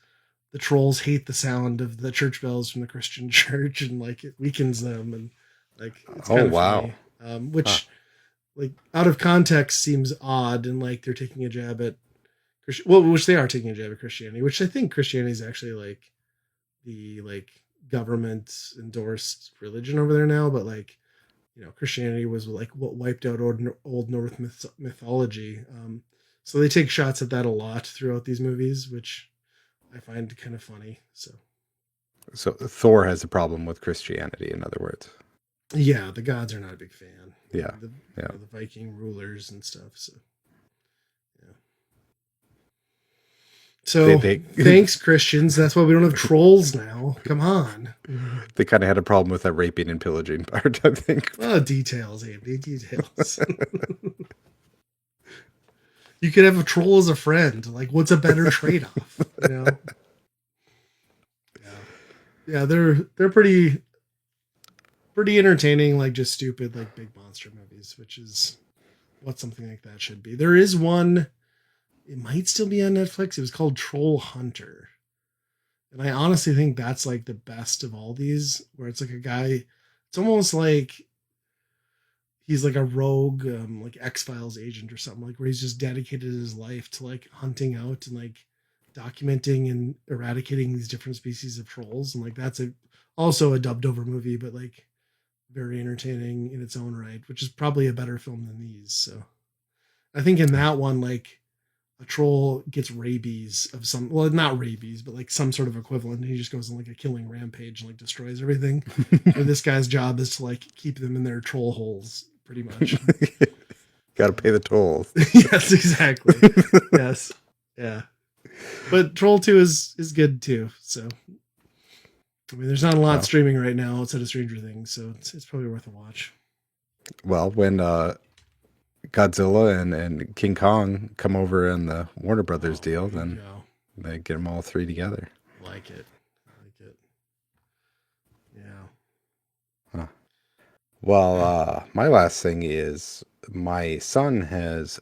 A: the trolls hate the sound of the church bells from the Christian church, and like it weakens them, and like it's
B: Oh
A: kind of
B: wow.
A: funny.
B: Huh.
A: Which like out of context seems odd, and like they're taking a jab at well, which they are taking a jab at Christianity, which I think Christianity is actually like the like government endorsed religion over there now, but like Christianity was like what wiped out old North mythology. So they take shots at that a lot throughout these movies, which I find kind of funny. So
B: So Thor has a problem with Christianity, in other words.
A: yeah, the gods are not a big fan.
B: Yeah.
A: The
B: Yeah.
A: the Viking rulers and stuff. So yeah. So
B: They
A: thanks, Christians. That's why we don't have trolls now. Come on.
B: they kind of had a problem with that raping and pillaging part, I think.
A: Oh, details, Andy. Details. You could have a troll as a friend. Like, what's a better trade-off? Yeah, yeah. They're pretty entertaining. Like, just stupid, like big monster movies, which is what something like that should be. There is one. It might still be on Netflix. It was called Troll Hunter, and I honestly think that's like the best of all these. Where it's like a guy. It's almost like he's like a rogue like X-Files agent or something, like where he's just dedicated his life to like hunting out and like documenting and eradicating these different species of trolls, and like that's also a dubbed over movie, but like very entertaining in its own right, which is probably a better film than these. So I think in that one, like a troll gets rabies of some, well, not rabies, but like some sort of equivalent, and he just goes on like a killing rampage and like destroys everything. Where this guy's job is to like keep them in their troll holes, pretty much.
B: Got to pay the tolls.
A: Yes, exactly. Yes, yeah. But Troll 2 is good too. So I mean, there's not a lot streaming right now outside of Stranger Things, so it's probably worth a watch.
B: Well, when Godzilla and King Kong come over in the Warner Brothers deal, then they get them all three together.
A: Like it. Yeah.
B: Huh. Well, my last thing is my son has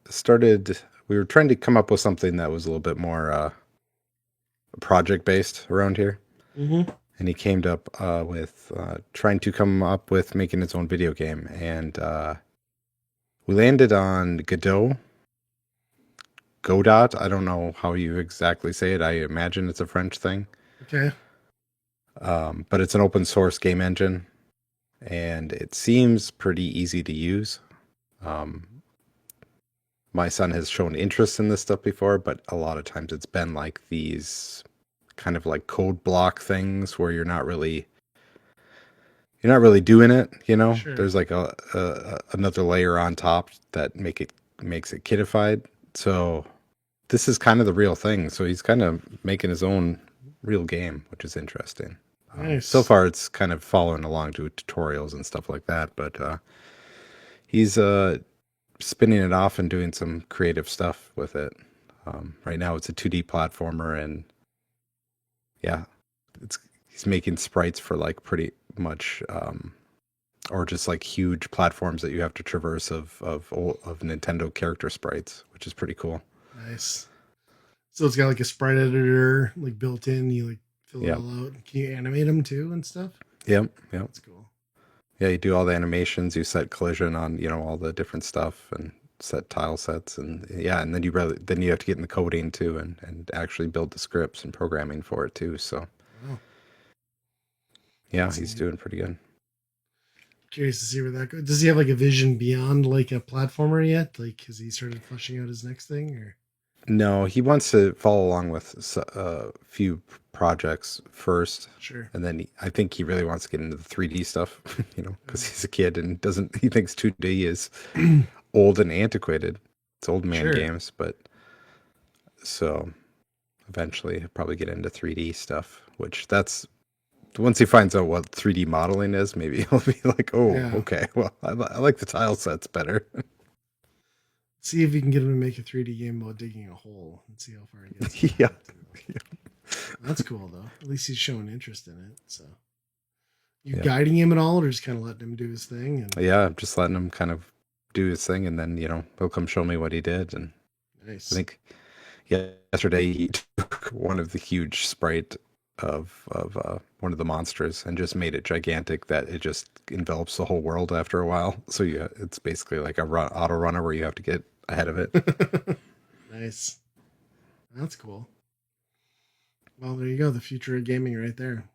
B: started. We were trying to come up with something that was a little bit more project based around here.
A: Mm-hmm.
B: And he came up with trying to come up with making his own video game. And we landed on Godot. Godot. I don't know how you exactly say it. I imagine it's a French thing.
A: Okay.
B: But it's an open source game engine. And it seems pretty easy to use. My son has shown interest in this stuff before, but a lot of times it's been like these kind of like code block things where you're not really doing it, you know.
A: Sure.
B: There's like another layer on top that makes it kidified. So this is kind of the real thing. So he's kind of making his own real game, which is interesting.
A: Nice.
B: So far it's kind of following along to tutorials and stuff like that, but he's spinning it off and doing some creative stuff with it. Right now it's a 2D platformer, and yeah, he's making sprites for like pretty much or just like huge platforms that you have to traverse of Nintendo character sprites, which is pretty cool.
A: Nice. So it's got like a sprite editor like built in. You like fill it
B: Yep.
A: all out. Can you animate them too and stuff?
B: Yep.
A: That's cool.
B: Yeah, you do all the animations. You set collision on all the different stuff and set tile sets, and yeah, and then you have to get in the coding too and actually build the scripts and programming for it too. So
A: Wow.
B: yeah, he's doing pretty good.
A: Curious to see where that goes. Does he have like a vision beyond like a platformer yet? Like, has he started fleshing out his next thing, or?
B: No, he wants to follow along with a few projects first.
A: Sure.
B: And then I think he really wants to get into the 3D stuff, because he's a kid and he thinks 2D is old and antiquated. It's old man games, but so eventually he'll probably get into 3D stuff, which once he finds out what 3D modeling is, maybe he'll be like, oh, okay, well, I like the tile sets better.
A: See if you can get him to make a 3D game about digging a hole and see how far he gets.
B: Yeah.
A: That's cool though. At least he's showing interest in it. So you guiding him at all, or just kind of letting him do his thing?
B: Yeah, I'm just letting him kind of do his thing, and then he'll come show me what he did. And I
A: Nice.
B: think yesterday he took one of the huge sprite of one of the monsters and just made it gigantic that it just envelops the whole world after a while. So yeah, it's basically like a auto runner where you have to get ahead of it.
A: Nice. That's cool. Well, there you go. The future of gaming right there.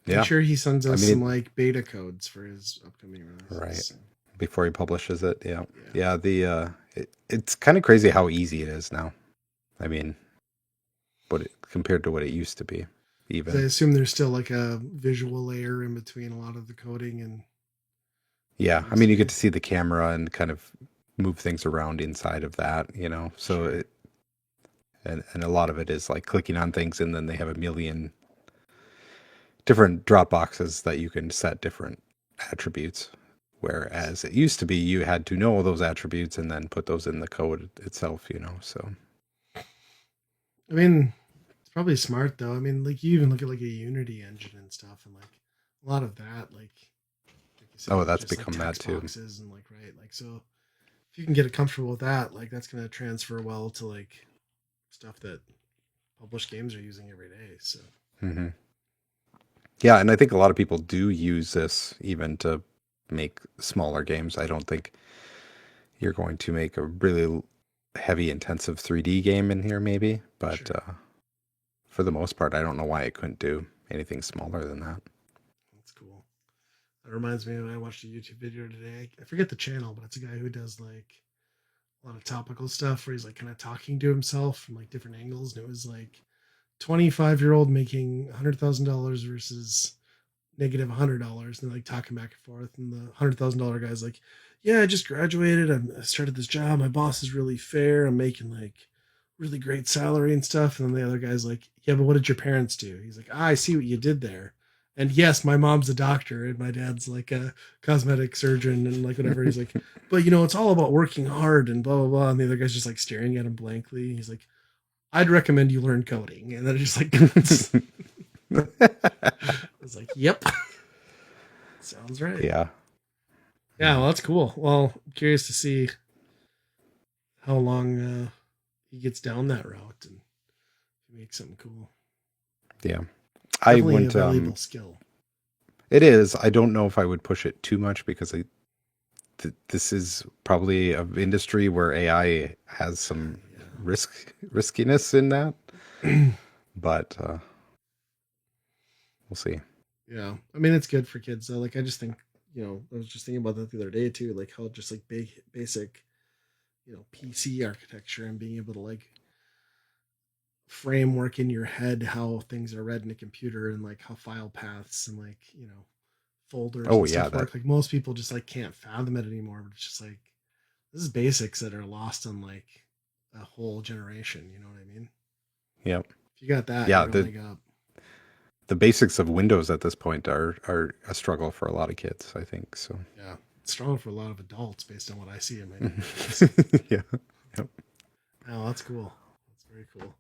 A: I'm
B: Yeah,
A: sure he sends
B: I
A: us some
B: mean,
A: like beta codes for his upcoming releases.
B: right
A: So,
B: before he publishes it. Yeah,
A: yeah.
B: yeah. It's kind of crazy how easy it is now. I mean, compared to what it used to be,
A: 'Cause I
B: even.
A: assume there's still like a visual layer in between a lot of the coding and what it
B: Yeah, I
A: used
B: mean,
A: to
B: you get
A: be.
B: to see the camera and kind of move things around inside of that, So
A: Sure.
B: and a lot of it is like clicking on things, and then they have a million different drop boxes that you can set different attributes.
A: Nice.
B: Whereas it used to be you had to know those attributes and then put those in the code itself. So
A: I mean, it's probably smart though. I mean, like you even look at like a Unity engine and stuff, and like a lot of that, like you said,
B: oh,
A: is
B: that's
A: just like
B: become that
A: text
B: too.
A: boxes and like right, like so if you can get it comfortable with that, like that's gonna transfer well to like stuff that published games are using every day. So
B: Hmm. Yeah, and I think a lot of people do use this even to make smaller games. I don't think you're going to make a really heavy intensive 3D game in here maybe, but
A: sure,
B: for the most part I don't know why it couldn't do anything smaller than that.
A: that's cool. That reminds me of I watched a YouTube video today. I forget the channel, but it's a guy who does like a lot of topical stuff where he's like kind of talking to himself from like different angles, and it was like 25-year-old making $100,000 versus negative $100, and they're like talking back and forth. And the $100,000 guy's like, "Yeah, I just graduated. I started this job. My boss is really fair. I'm making like really great salary and stuff." And then the other guy's like, "Yeah, but what did your parents do?" He's like, "I see what you did there." And yes, my mom's a doctor and my dad's like a cosmetic surgeon and like whatever. He's like, "But it's all about working hard and blah blah blah." And the other guy's just like staring at him blankly. He's like, "I'd recommend you learn coding." And then it just like cuts. I was like, "Yep, sounds right."
B: Yeah.
A: Yeah, well, that's cool. Well, I'm curious to see how long he gets down that route and make something cool.
B: Yeah. I
A: Definitely a
B: went
A: valuable skill.
B: it is. I don't know if I would push it too much because this is probably an industry where AI has some riskiness in that,
A: Yeah.
B: but we'll see.
A: Yeah. I mean, it's good for kids though. Like, I just think, I was just thinking about that the other day too. Like, how just like basic, PC architecture and being able to like framework in your head how things are read in a computer and like how file paths and like, folders
B: Oh
A: and
B: yeah,
A: stuff
B: that
A: work. Like, most people just like can't fathom it anymore. But it's just like, this is basics that are lost on like a whole generation. You know what I mean?
B: yep.
A: If you got that, you
B: Yeah,
A: got a leg up.
B: the basics of Windows at this point are a struggle for a lot of kids, I think. So
A: Yeah. It's strong for a lot of adults based on what I see in my neighborhoods.
B: yeah. Yep.
A: Oh, that's cool. That's very cool.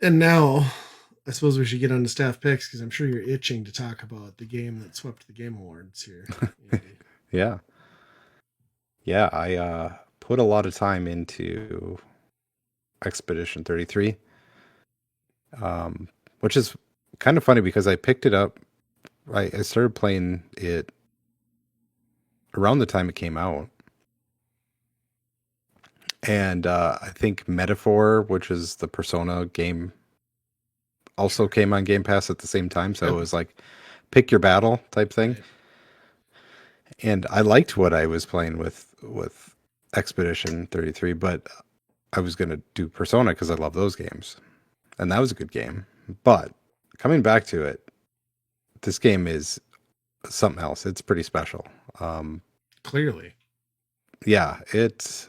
A: And now, I suppose we should get on to staff picks because I'm sure you're itching to talk about the game that swept the Game Awards here, Andy.
B: Yeah. Yeah, I put a lot of time into Expedition 33. Which is kind of funny because I picked it up. I started playing it around the time it came out. And I think Metaphor, which is the Persona game, also
A: Sure.
B: came on Game Pass at the same time. So it
A: Yep.
B: was like pick your battle type thing.
A: Right.
B: And I liked what I was playing with Expedition 33, but I was going to do Persona because I love those games. And that was a good game. But coming back to it, this game is something else. It's pretty special. Um,
A: Clearly.
B: yeah, it's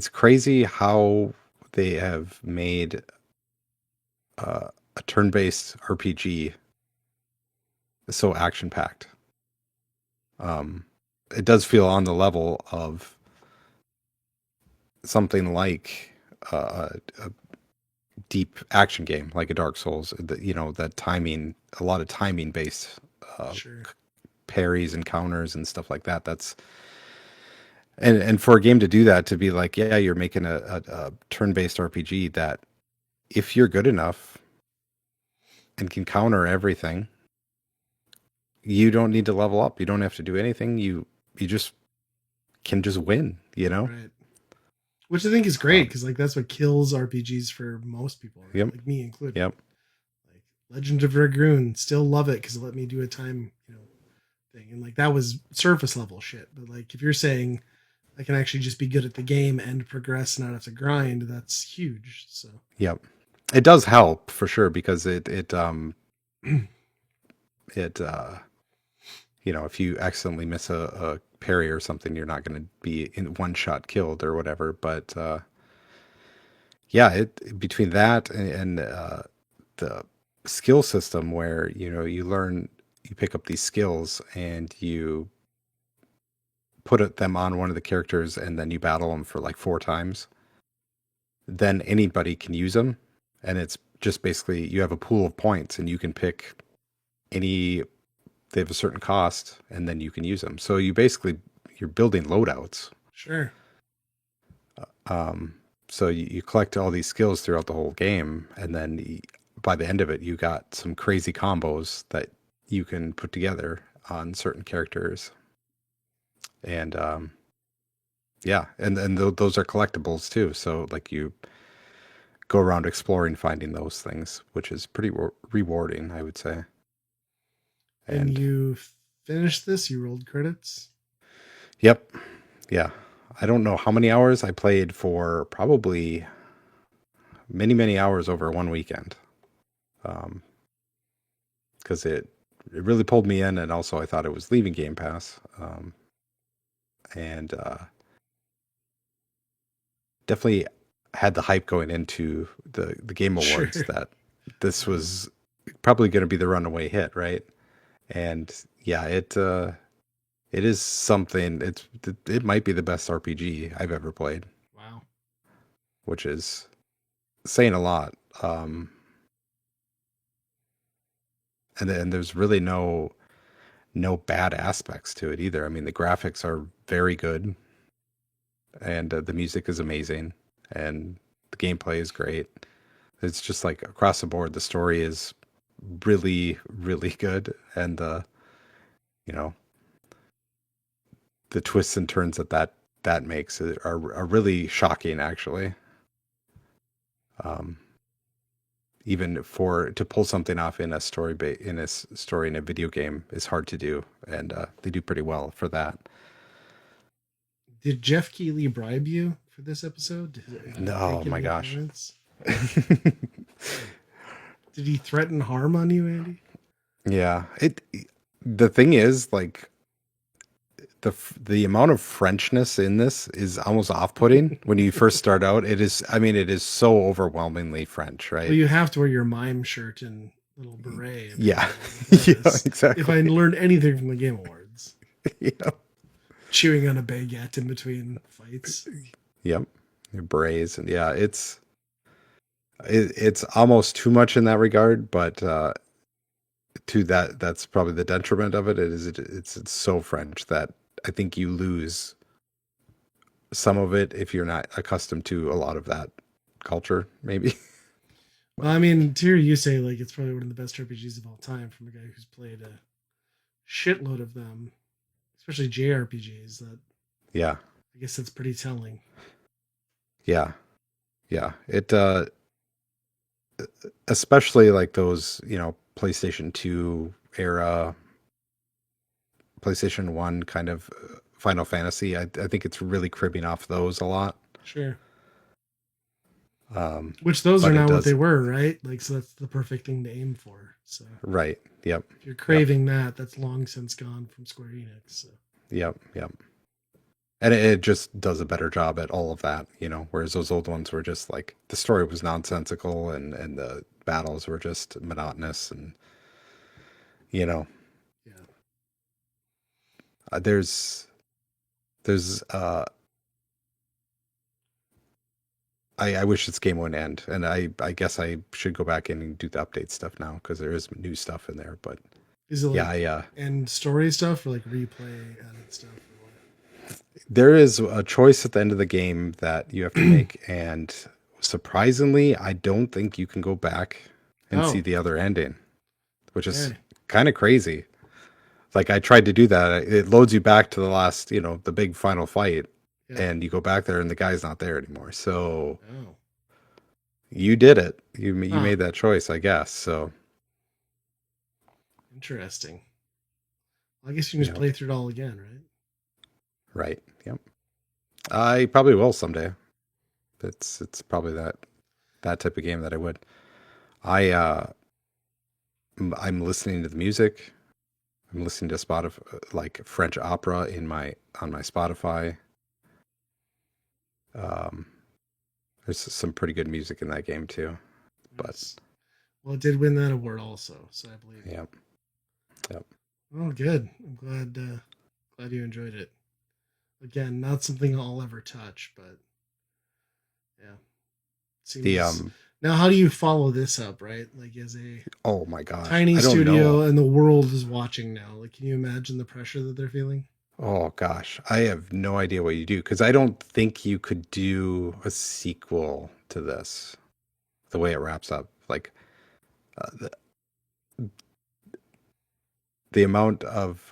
B: crazy how they have made a turn-based RPG so action-packed. It does feel on the level of something like a deep action game, like a Dark Souls. That timing, a lot of timing-based uh,
A: Sure.
B: parries and counters and stuff like that. That's and for a game to do that, to be like, yeah, you're making a turn-based RPG that if you're good enough and can counter everything, you don't need to level up. You don't have to do anything. You just can just win, you know?
A: Right. Which I think is great because like that's what kills RPGs for most people, right?
B: Yep.
A: Like me included.
B: Yep.
A: Like Legend of Dragoon, still love it because it let me do a time, thing, and like that was surface level shit. But like if you're saying I can actually just be good at the game and progress and not have to grind, that's huge. So
B: Yep. It does help for sure because it if you accidentally miss a parry or something, you're not going to be in one shot killed or whatever. But yeah, it between that and the skill system where you pick up these skills and you them on one of the characters and then you battle them for like 4 times, then anybody can use them, and it's just basically you have a pool of points and you can pick any. They have a certain cost, and then you can use them. So you're building loadouts.
A: sure.
B: Um, so you collect all these skills throughout the whole game, and then by the end of it, you got some crazy combos that you can put together on certain characters. And yeah, and those are collectibles too. So like you go around exploring, finding those things, which is pretty rewarding, I would say.
A: And
B: And
A: you finished this, you rolled credits.
B: yep, yeah. I don't know how many hours I played for, probably many, many hours over one weekend. Because it really pulled me in, and also I thought it was leaving Game Pass. And definitely had the hype going into the Game
A: Sure.
B: Awards that this was probably going to be the runaway hit, right? And yeah, it is something. It might be the best RPG I've ever played,
A: Wow.
B: which is saying a lot. And then there's really no bad aspects to it either. I mean, the graphics are very good, and the music is amazing, and the gameplay is great. It's just like across the board, the story is really, really good, and you know the twists and turns that makes are really shocking, actually. Um, Even for to pull something off in a story in a video game is hard to do, and they do pretty well for that.
A: Did Jeff Keighley bribe you for this episode? Did he
B: Oh
A: take
B: my
A: any
B: gosh.
A: payments? Did he threaten harm on you, Andy?
B: Yeah, the thing is, like, the amount of Frenchness in this is almost off-putting when you first start out. It is, I mean, it is so overwhelmingly French,
A: Well,
B: right?
A: you have to wear your mime shirt and little beret,
B: Yeah.
A: apparently.
B: Yeah,
A: If I
B: exactly.
A: learned anything from the Game Awards,
B: Yeah.
A: chewing on a baguette in between fights.
B: Yep. Your berets, and yeah, it's almost too much in that regard, but that's probably the detriment of it. It's so French that I think you lose some of it if you're not accustomed to a lot of that culture, maybe.
A: Well, I mean, to hear you say like it's probably one of the best RPGs of all time from a guy who's played a shitload of them, especially JRPGs. That
B: Yeah.
A: I guess that's pretty telling.
B: Yeah. Yeah. It especially like those, PlayStation 2 era, PlayStation 1 kind of Final Fantasy. I think it's really cribbing off those a lot.
A: Sure.
B: Um,
A: Which those are
B: but it
A: not what they
B: does.
A: were, right? Like, so that's the perfect thing to aim for. So
B: Right. Yep.
A: if you're
B: Yep.
A: craving that, that's long since gone from Square Enix. So
B: Yep. Yep. And it just does a better job at all of that, whereas those old ones were just like the story was nonsensical, and the battles were just monotonous, and you know
A: yeah,
B: there's I wish this game would end, and I guess I should go back in and do the update stuff now because there is new stuff in there, but
A: Is it
B: Yeah,
A: like end story stuff or like replay added stuff or
B: there is a choice at the end of the game that you have to
A: what?
B: make, and surprisingly, I don't think you can go back and see
A: Oh,
B: the other ending, which is
A: okay.
B: kind of crazy. Like I tried to do that. It loads you back to the last, the big final fight,
A: Yeah.
B: and you go back there and the guy's not there anymore. So
A: Oh.
B: you did it. You
A: Huh.
B: made that choice, I guess. So
A: Interesting. Well, I guess you can just
B: yep,
A: play through it all again, right?
B: right. Yep. I probably will someday. It's probably that type of game that I would. I I'm listening to the music. I'm listening to Spotify, like French opera on my Spotify. Um, there's some pretty good music in that game too. But
A: Nice. Well, it did win that award also, so I believe you.
B: yeah, yep.
A: Oh, good. I'm glad you enjoyed it. Again, not something I'll ever touch, but yeah,
B: The
A: seems. Now, how do you follow this up, right? Like, as a
B: oh my gosh,
A: tiny
B: I don't
A: studio
B: know.
A: and the world is watching now, like, can you imagine the pressure that they're feeling?
B: Oh gosh, I have no idea what you do because I don't think you could do a sequel to this the way it wraps up. Like the amount of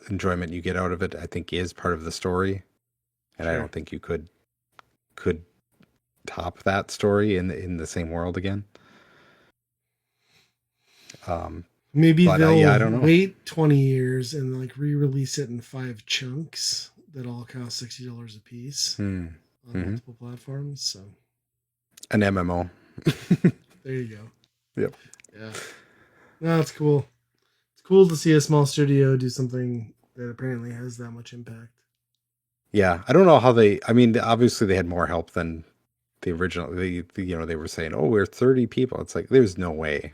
B: enjoyment you get out of it, I think, is part of the story, and I
A: Sure.
B: don't think you could top that story in the same world again. Um,
A: Maybe
B: but
A: they'll
B: yeah, I don't know.
A: wait 20 years and like re-release it in 5 chunks that all cost $60 a piece
B: Hmm.
A: on
B: Hmm.
A: multiple platforms. So
B: An MMO.
A: there you go.
B: Yep.
A: Yeah. No, it's cool. It's cool to see a small studio do something that apparently has that much impact.
B: Yeah, I don't know how they. I mean, obviously they had more help than the original. They were saying, "Oh, we're 30 people." It's like there's no way.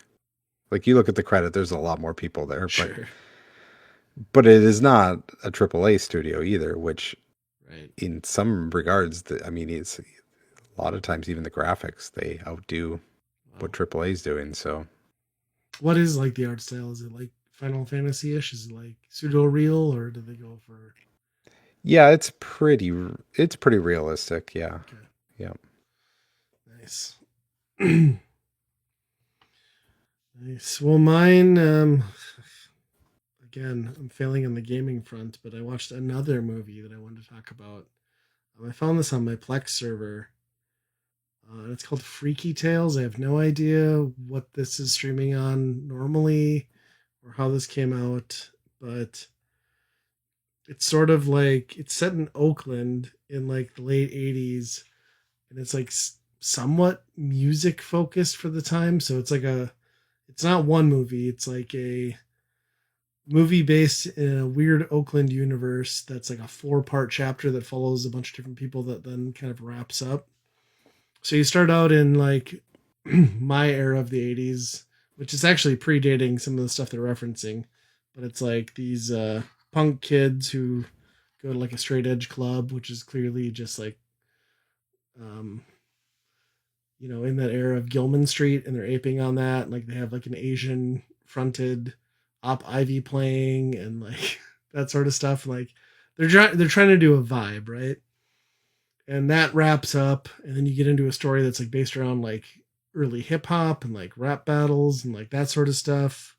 B: Like you look at the credit, there's a lot more people there,
A: Sure.
B: but it is not a AAA studio either. Which,
A: Right.
B: in some regards, I mean, it's a lot of times even the graphics they outdo what
A: Wow.
B: AAA is doing. So
A: What is like the art style? Is it like Final Fantasy ish? Is it like pseudo real or do they go for.
B: yeah, it's pretty realistic. Yeah,
A: Okay.
B: yeah.
A: Nice. Nice. Well, mine, again, I'm failing on the gaming front, but I watched another movie that I wanted to talk about. I found this on my Plex server. And it's called Freaky Tales. I have no idea what this is streaming on normally or how this came out, but it's sort of like it's set in Oakland in like the late 80s, and it's like somewhat music focused for the time. So it's not one movie, it's like a movie based in a weird Oakland universe that's like a 4-part chapter that follows a bunch of different people that then kind of wraps up. So you start out in like my era of the 80s, which is actually predating some of the stuff they're referencing, but it's like these punk kids who go to like a straight edge club, which is clearly just like um in that era of Gilman Street, and they're aping on that. Like they have like an Asian fronted Op Ivy playing and like that sort of stuff. Like they're trying to do a vibe, right? And that wraps up, and then you get into a story that's like based around like early hip hop and like rap battles and like that sort of stuff.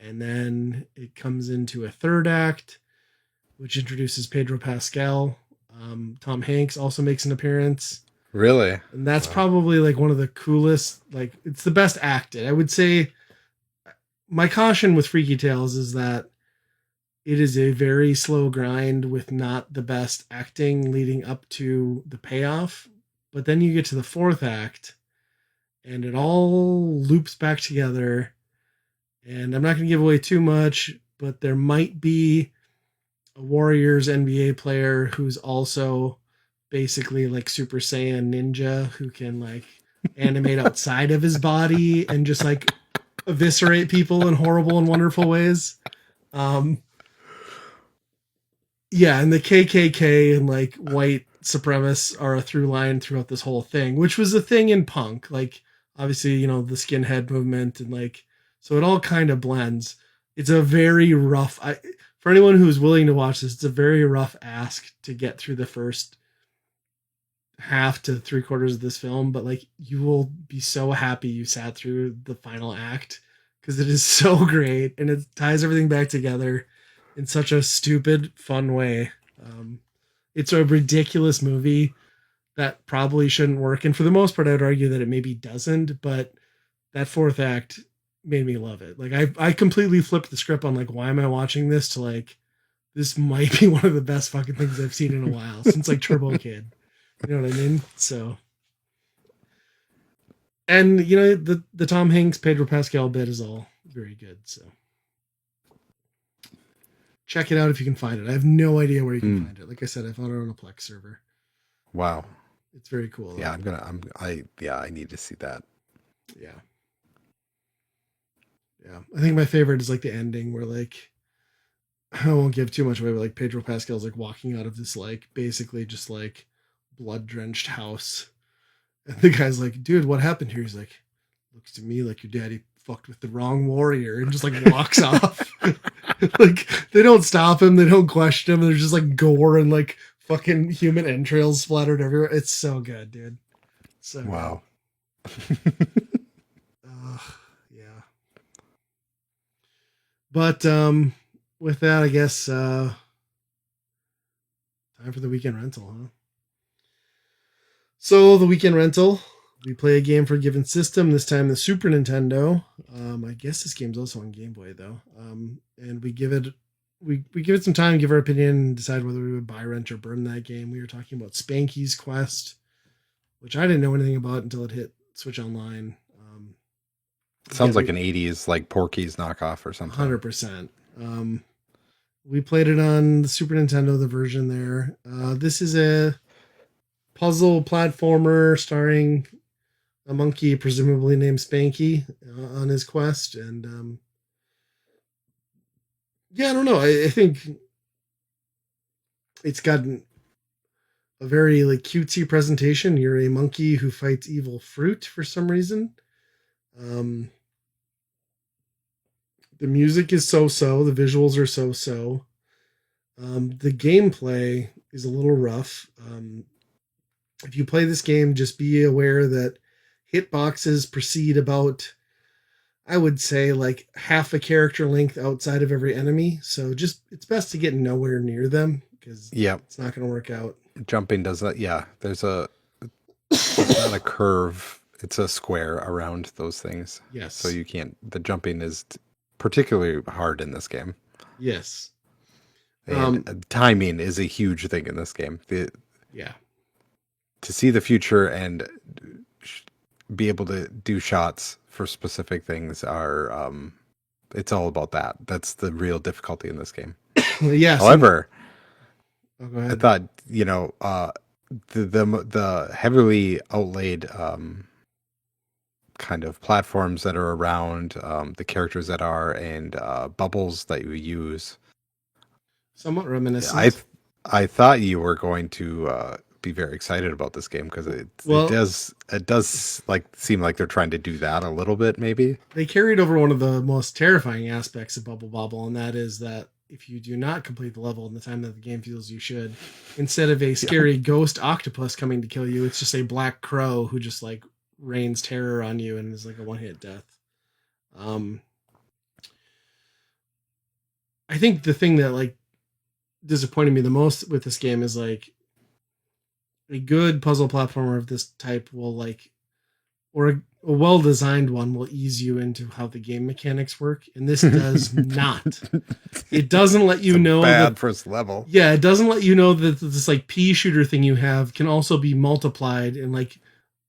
A: And then it comes into a third act, which introduces Pedro Pascal. Tom Hanks also makes an appearance,
B: Really?
A: and that's
B: Wow.
A: probably like one of the coolest. Like it's the best acted. I would say my caution with Freaky Tales is that it is a very slow grind with not the best acting leading up to the payoff. But then you get to the fourth act and it all loops back together. And I'm not going to give away too much, but there might be a Warriors NBA player who's also basically like Super Saiyan Ninja who can like animate outside of his body and just like eviscerate people in horrible and wonderful ways. Um, yeah, and the KKK and like white supremacists are a through line throughout this whole thing, which was a thing in punk. Like, obviously, the skinhead movement and like, so it all kind of blends. it's a very rough. For anyone who's willing to watch this, it's a very rough ask to get through the first half to three quarters of this film, but like you will be so happy you sat through the final act because it is so great and it ties everything back together in such a stupid, fun way. It's a ridiculous movie that probably shouldn't work, and for the most part, I would argue that it maybe doesn't. But that fourth act made me love it. Like I completely flipped the script on like why am I watching this to like this might be one of the best fucking things I've seen in a while since like Turbo Kid. You know what I mean? So, and you know the Tom Hanks Pedro Pascal bit is all very good. So, check it out if you can find it. I have no idea where you can find it. Like I said, I found it on a Plex server.
B: Wow,
A: it's very cool.
B: Yeah, I need to see that.
A: Yeah, yeah. I think my favorite is like the ending where like I won't give too much away, but like Pedro Pascal's like walking out of this like basically just like blood drenched house. And the guy's like, dude, what happened here? He's like, looks to me like your daddy fucked with the wrong warrior and just like walks off. Like they don't stop him, they don't question him. There's just like gore and like fucking human entrails splattered everywhere. It's so good, dude. So
B: wow.
A: Yeah. But with that, I guess time for the weekend rental, huh? So the weekend rental, we play a game for a given system. This time the Super Nintendo. I guess this game's also on Game Boy though. And we give it some time, give our opinion, and decide whether we would buy, rent, or burn that game. We were talking about Spanky's Quest, which I didn't know anything about until it hit Switch Online.
B: Sounds like an 80s like Porky's knockoff or something.
A: 100%. We played it on the Super Nintendo, the version there. This is a puzzle platformer starring a monkey presumably named Spanky on his quest. And yeah, I don't know. I think it's gotten a very like cutesy presentation. You're a monkey who fights evil fruit for some reason. The music is so-so. The visuals are so-so. The gameplay is a little rough. If you play this game, just be aware that hitboxes proceed about, I would say, like half a character length outside of every enemy. So just it's best to get nowhere near them because it's not going to work out.
B: Jumping does that. Yeah, there's it's not a curve. It's a square around those things.
A: Yes.
B: So you can't. The jumping is particularly hard in this game.
A: Yes.
B: And timing is a huge thing in this game.
A: Yeah.
B: To see the future and be able to do shots for specific things are it's all about that. That's the real difficulty in this game.
A: Yes.
B: However,
A: go ahead.
B: I thought, the heavily outlaid kind of platforms that are around, the characters that are, and bubbles that you use.
A: Somewhat reminiscent.
B: I thought you were going to be very excited about this game because it does like seem like they're trying to do that a little bit. Maybe
A: they carried over one of the most terrifying aspects of Bubble Bobble, and that is that if you do not complete the level in the time that the game feels you should, instead of a scary ghost octopus coming to kill you, it's just a black crow who just like rains terror on you and is like a one-hit death. I think the thing that like disappointed me the most with this game is like a good puzzle platformer of this type will like, or a well-designed one will ease you into how the game mechanics work, and this does not. It doesn't let you know
B: bad first level.
A: Yeah, it doesn't let you know that this like pea shooter thing you have can also be multiplied and like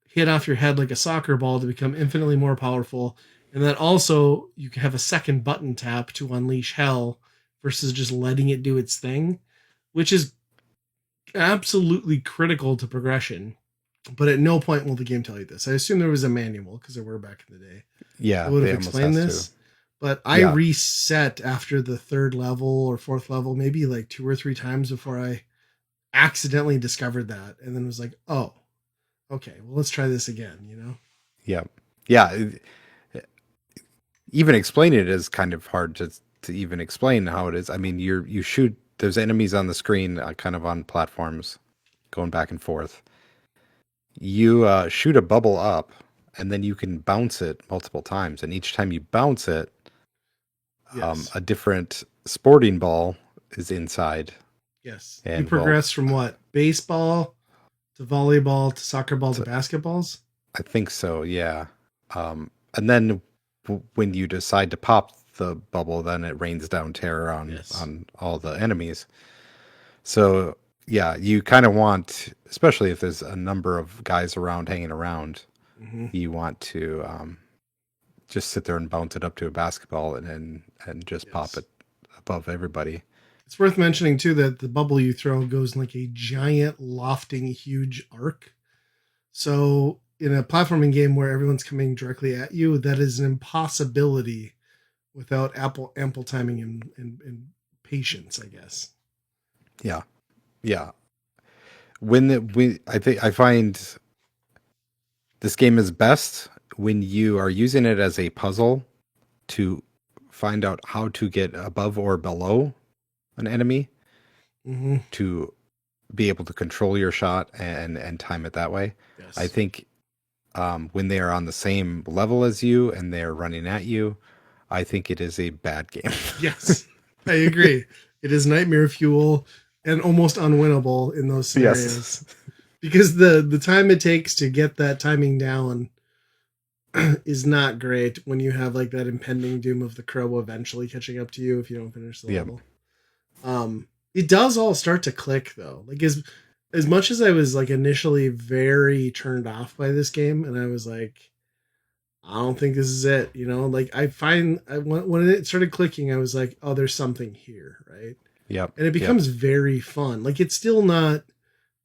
A: hit off your head like a soccer ball to become infinitely more powerful, and that also you can have a second button tap to unleash hell versus just letting it do its thing, which is absolutely critical to progression. But at no point will the game tell you this. I assume there was a manual because there were back in the day.
B: Yeah,
A: it would have explained this. To. But I reset after the third level or fourth level, maybe like 2 or 3 times before I accidentally discovered that, and then was like, "Oh, okay, well let's try this again." You know?
B: Yeah. Even explaining it is kind of hard to to even explain how it is. I mean, you shoot. There's enemies on the screen, kind of on platforms, going back and forth. You shoot a bubble up, and then you can bounce it multiple times. And each time you bounce it,
A: Yes.
B: a different sporting ball is inside
A: Yes. You
B: and will.
A: progress from what? Baseball to volleyball to soccer ball to basketballs?
B: I think so, yeah. And then when you decide to pop the bubble, then it rains down terror
A: Yes.
B: on all the enemies. So yeah, you kind of want, especially if there's a number of guys around hanging around,
A: Mm-hmm.
B: you want to just sit there and bounce it up to a basketball and just pop
A: Yes.
B: it above everybody.
A: It's worth mentioning too that the bubble you throw goes in like a giant, lofting, huge arc. So in a platforming game where everyone's coming directly at you, that is an impossibility without ample timing and patience, I guess.
B: Yeah, yeah. I find this game is best when you are using it as a puzzle to find out how to get above or below an enemy
A: Mm-hmm.
B: to be able to control your shot and time it that way. I
A: Yes.
B: think when they are on the same level as you and they're running at you, I think it is a bad game.
A: Yes. I agree. It is nightmare fuel and almost unwinnable in those
B: Yes.
A: scenarios because the time it takes to get that timing down is not great when you have like that impending doom of the crow eventually catching up to you if you don't finish the
B: Yep.
A: level. It does all start to click though. Like as much as I was like initially very turned off by this game, and I was like, I don't think this is it. You know, like when it started clicking, I was like, oh, there's something here, right?
B: Yep.
A: And it
B: Yep.
A: becomes very fun. Like it's still not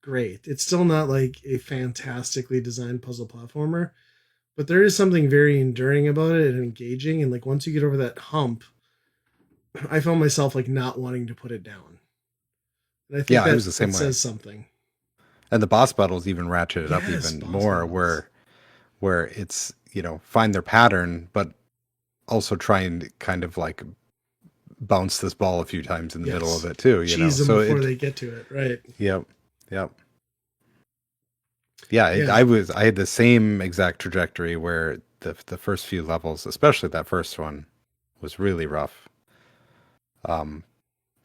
A: great. It's still not like a fantastically designed puzzle platformer, but there is something very enduring about it and engaging. And like once you get over that hump, I found myself like not wanting to put it down. And I think
B: Yeah, I was the
A: that
B: same way.
A: says something.
B: And the boss battles even ratcheted up
A: Yes,
B: even
A: boss
B: more
A: battles.
B: where it's, find their pattern, but also try and kind of like bounce this ball a few times in the middle of
A: Yes.
B: it too,
A: Cheese them
B: So
A: before
B: it,
A: they get to it, right?
B: yep, yep. Yeah,
A: Yeah.
B: I had the same exact trajectory where the first few levels, especially that first one, was really rough. Um,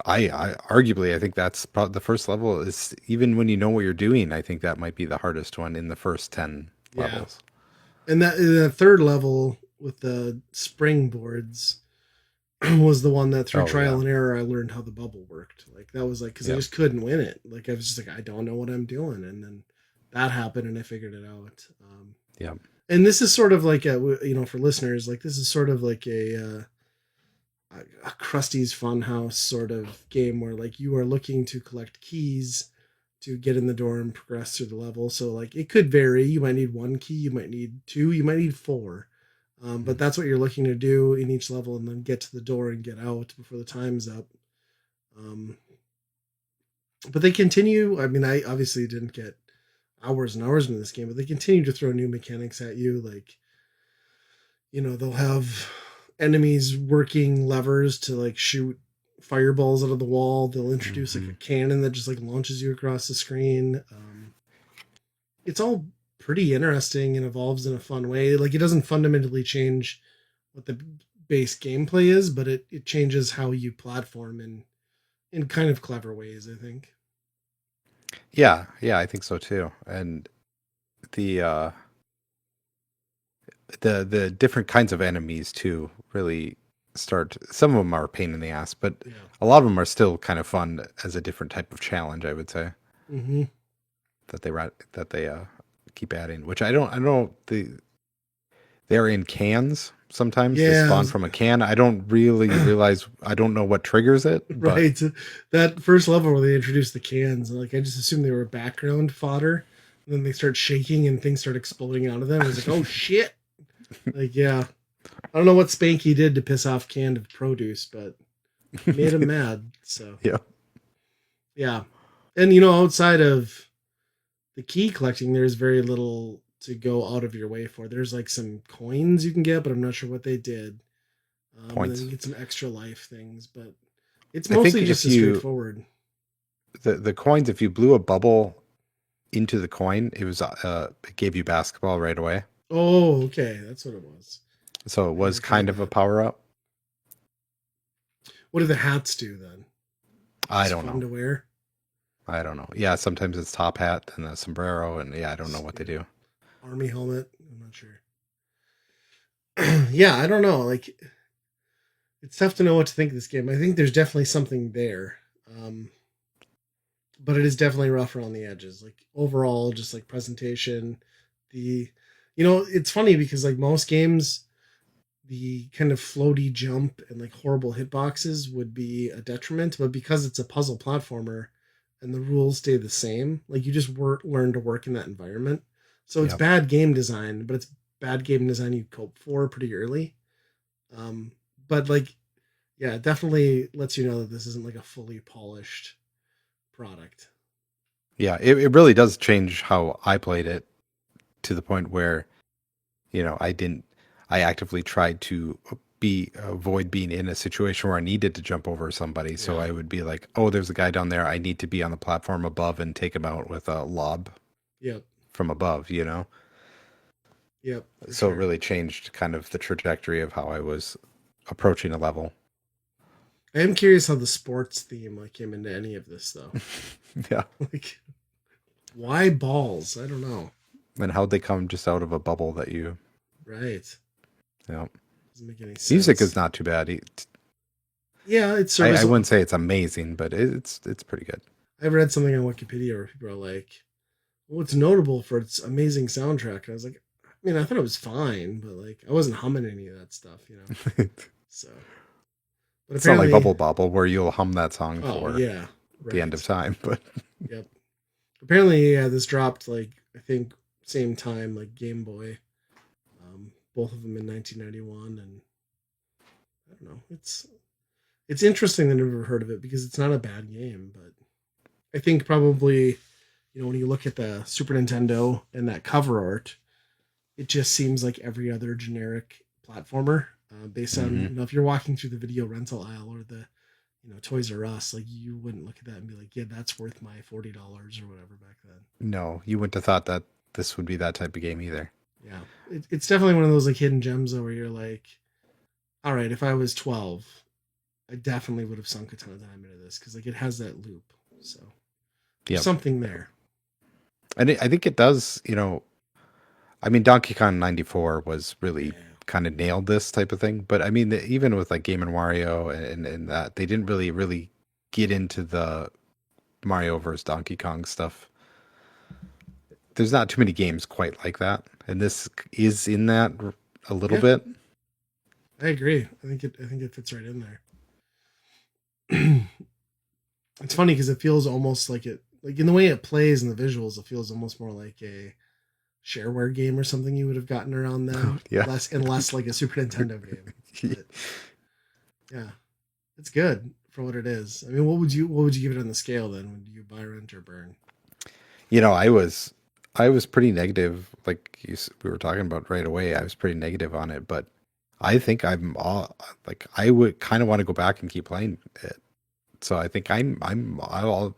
B: I arguably I think that's probably the first level is even when you know what you're doing. I think that might be the hardest one in the first 10
A: Yeah.
B: levels.
A: And that in the third level with the springboards was the one that through
B: Oh
A: trial
B: yeah,
A: and error I learned how the bubble worked. Like that was like because I
B: yep,
A: just couldn't win it. Like I was just like I don't know what I'm doing, and then that happened and I figured it out.
B: yep,
A: And this is sort of like for listeners like this is sort of like a Krusty's Funhouse sort of game where like you are looking to collect keys to get in the door and progress through the level. So like it could vary. You might need one key, you might need two, you might need four. But that's what you're looking to do in each level, and then get to the door and get out before the time's up. Um, but they continue. I mean, I obviously didn't get hours and hours into this game, but they continue to throw new mechanics at you. Like, they'll have enemies working levers to like shoot fireballs out of the wall. They'll introduce like
B: hmm
A: a cannon that just like launches you across the screen. It's all pretty interesting and evolves in a fun way. Like it doesn't fundamentally change what the base gameplay is, but it changes how you platform in kind of clever ways, I think.
B: yeah, yeah. I think so too. And the uh, the different kinds of enemies too really start. Some of them are a pain in the ass, but
A: Yeah.
B: a lot of them are still kind of fun as a different type of challenge. I would say
A: Mm-hmm.
B: that they keep adding, which I don't know they're in cans sometimes. They
A: Yeah,
B: spawn from a can. I don't really realize. I don't know what triggers it, but
A: right. That first level where they introduced the cans, like I just assumed they were background fodder. And then they start shaking and things start exploding out of them. I was like, oh shit. Like, yeah. I don't know what Spanky did to piss off canned produce, but he made him mad. So
B: yeah,
A: yeah. And outside of the key collecting, there's very little to go out of your way for. There's like some coins you can get, but I'm not sure what they did. And then you
B: points.
A: get some extra life things, but it's
B: I think
A: mostly just
B: if
A: as
B: you
A: straightforward.
B: the coins, if you blew a bubble into the coin, it gave you basketball right away.
A: Oh, okay, that's what it was.
B: So it
A: I never
B: was
A: tried
B: kind of a
A: that.
B: power up.
A: What do the hats do then?
B: I
A: Just
B: don't
A: fun
B: know.
A: to wear?
B: I don't know. Yeah, sometimes it's top hat and a sombrero, and yeah, I don't know what they
A: Yeah,
B: do.
A: army helmet. I'm not sure. Yeah, I don't know. Like, it's tough to know what to think of this game. I think there's definitely something there, um, but it is definitely rough around the edges. Like overall, just like presentation, the, it's funny because like most games, the kind of floaty jump and like horrible hitboxes would be a detriment, but because it's a puzzle platformer and the rules stay the same, like you just learn to work in that environment. So it's
B: Yep.
A: bad game design, but it's bad game design you cope for pretty early. Um, but like, yeah, it definitely lets you know that this isn't like a fully polished product.
B: Yeah, it really does change how I played it to the point where, I actively tried to avoid being in a situation where I needed to jump over somebody. So
A: Yeah.
B: I would be like, oh, there's a guy down there. I need to be on the platform above and take him out with a lob
A: Yep.
B: from above.
A: Yep. For
B: So it
A: sure.
B: really changed kind of the trajectory of how I was approaching a level.
A: I am curious how the sports theme like came into any of this though.
B: Yeah.
A: Like, why balls? I don't know.
B: And how'd they come just out of a bubble that
A: Right.
B: you know,
A: Doesn't make any
B: music is
A: sense.
B: not too bad.
A: Yeah, it's
B: I
A: serviceable.
B: wouldn't say it's amazing, but it's pretty good.
A: I read something on Wikipedia where people are like, "Well, it's notable for its amazing soundtrack." And I was like, I mean, I thought it was fine, but like, I wasn't humming any of that stuff. So, but
B: It's not like
A: apparently,
B: Bubble Bobble where you'll hum that song
A: oh
B: for
A: yeah,
B: the end of
A: right,
B: time. But
A: yep. Apparently, yeah, this dropped like I think same time like Game Boy, both of them in 1991, and I don't know. It's interesting that I've never heard of it because it's not a bad game, but I think probably when you look at the Super Nintendo and that cover art, it just seems like every other generic platformer. Based on
B: hmm
A: if you're walking through the video rental aisle or the Toys R Us, like you wouldn't look at that and be like, yeah, that's worth my $40 or whatever back then.
B: no, you wouldn't have thought that this would be that type of game either.
A: Yeah, it's definitely one of those like hidden gems though, where you're like, all right, if I was 12, I definitely would have sunk a ton of time into this because like it has that loop. So there's
B: Yep.
A: something
B: Yep.
A: there.
B: And I think it does. I mean, Donkey Kong 94 was really
A: Yeah.
B: kind of nailed this type of thing. But I mean, even with like Game and Wario and that, they didn't really get into the Mario versus Donkey Kong stuff. There's not too many games quite like that, and this is in that a little
A: Yeah,
B: bit.
A: I agree. I think it fits right in there. It's funny because it feels almost like in the way it plays and the visuals, it feels almost more like a shareware game or something you would have gotten around then,
B: Yeah.
A: less like a Super Nintendo game. But yeah, it's good for what it is. I mean, what would you give it on the scale then? Would you buy, rent, or burn?
B: I was pretty negative, like we were talking about right away. I was pretty negative on it, but I think I'm all like I would kind of want to go back and keep playing it. So I think I'll.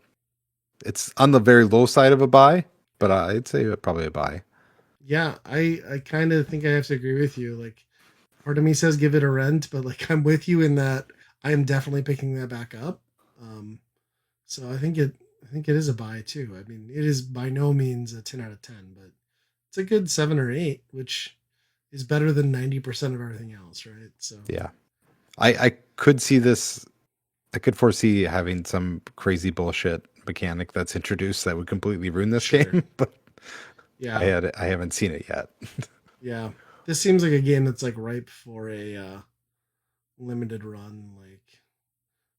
B: It's on the very low side of a buy, but I'd say probably a buy.
A: Yeah, I kind of think I have to agree with you. Like, part of me says give it a rent, but like I'm with you in that I am definitely picking that back up. Um, so I think it is a buy too. I mean, it is by no means a 10 out of 10, but it's a good 7 or 8, which is better than 90% of everything else, right? So,
B: Yeah, I could see this. I could foresee having some crazy bullshit mechanic that's introduced that would completely ruin this
A: sure.
B: game, but
A: Yeah.
B: I haven't seen it yet.
A: Yeah. This seems like a game that's like ripe for a limited run like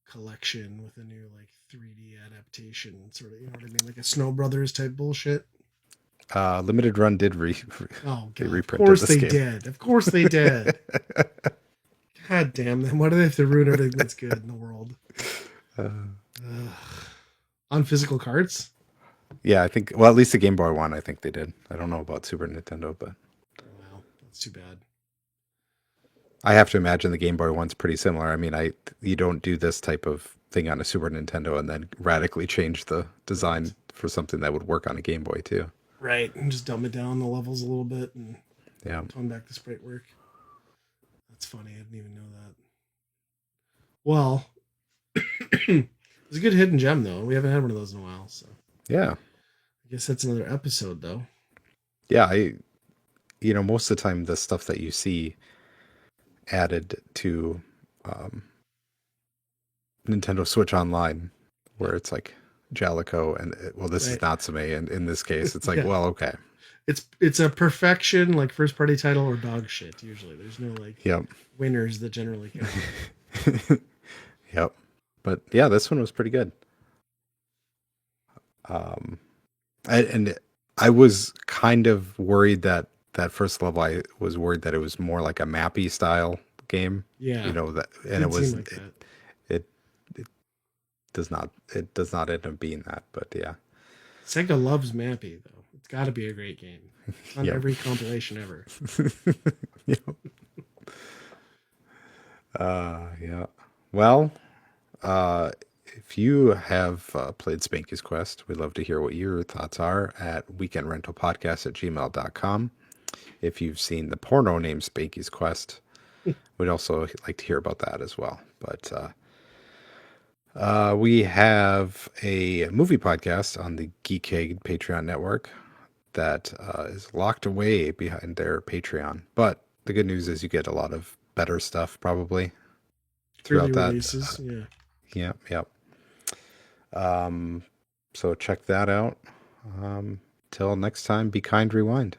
A: collection with a new like 3D adaptation sort of, you know what I mean? Like a Snow Brothers type bullshit.
B: Limited Run did
A: Oh
B: they
A: god, of
B: reprinted
A: course
B: this
A: they
B: game.
A: did. Of course they did. God damn them. Why do they have to ruin everything that's good in the world?
B: Uh,
A: Ugh. On physical cards?
B: yeah, I think. Well, at least the Game Boy one, I think they did. I don't know about Super Nintendo, but
A: Oh, wow, that's too bad.
B: I have to imagine the Game Boy one's pretty similar. I mean, you don't do this type of thing on a Super Nintendo and then radically change the
A: Right.
B: design for something that would work on a Game Boy too.
A: Right. And just dumb it down the levels a little bit and
B: Yeah.
A: tone back the sprite work. That's funny. I didn't even know that. Well, it's a good hidden gem though. We haven't had one of those in a while, so
B: Yeah.
A: I guess that's another episode though.
B: Yeah, most of the time the stuff that you see added to um, Nintendo Switch Online, where it's like Jalico and well, this is
A: Right.
B: Natsume, and in this case, it's like,
A: Yeah.
B: well, okay,
A: It's a perfection like first party title or dog shit usually. There's no like
B: yep,
A: winners that generally count.
B: yep. But yeah, this one was pretty good. Um, and I was kind of worried that first level, I was worried that it was more like a mappy style game,
A: Yeah.
B: that,
A: It
B: and it
A: did seem
B: was
A: like that.
B: it it does not end up being that, but yeah,
A: Sega loves Mappy though. It's got to be a great game. It's on
B: yep,
A: every compilation ever.
B: yep. Yeah. Well, uh, if you have played Spanky's Quest, we'd love to hear what your thoughts are at weekendrentalpodcast@gmail.com. If you've seen the porno named Spanky's Quest, we'd also like to hear about that as well. But we have a movie podcast on the Geekade Patreon network that is locked away behind their Patreon. But the good news is you get a lot of better stuff probably
A: Early
B: throughout that.
A: releases. Yeah.
B: Yep, yep. So check that out. Till next time, be kind, rewind.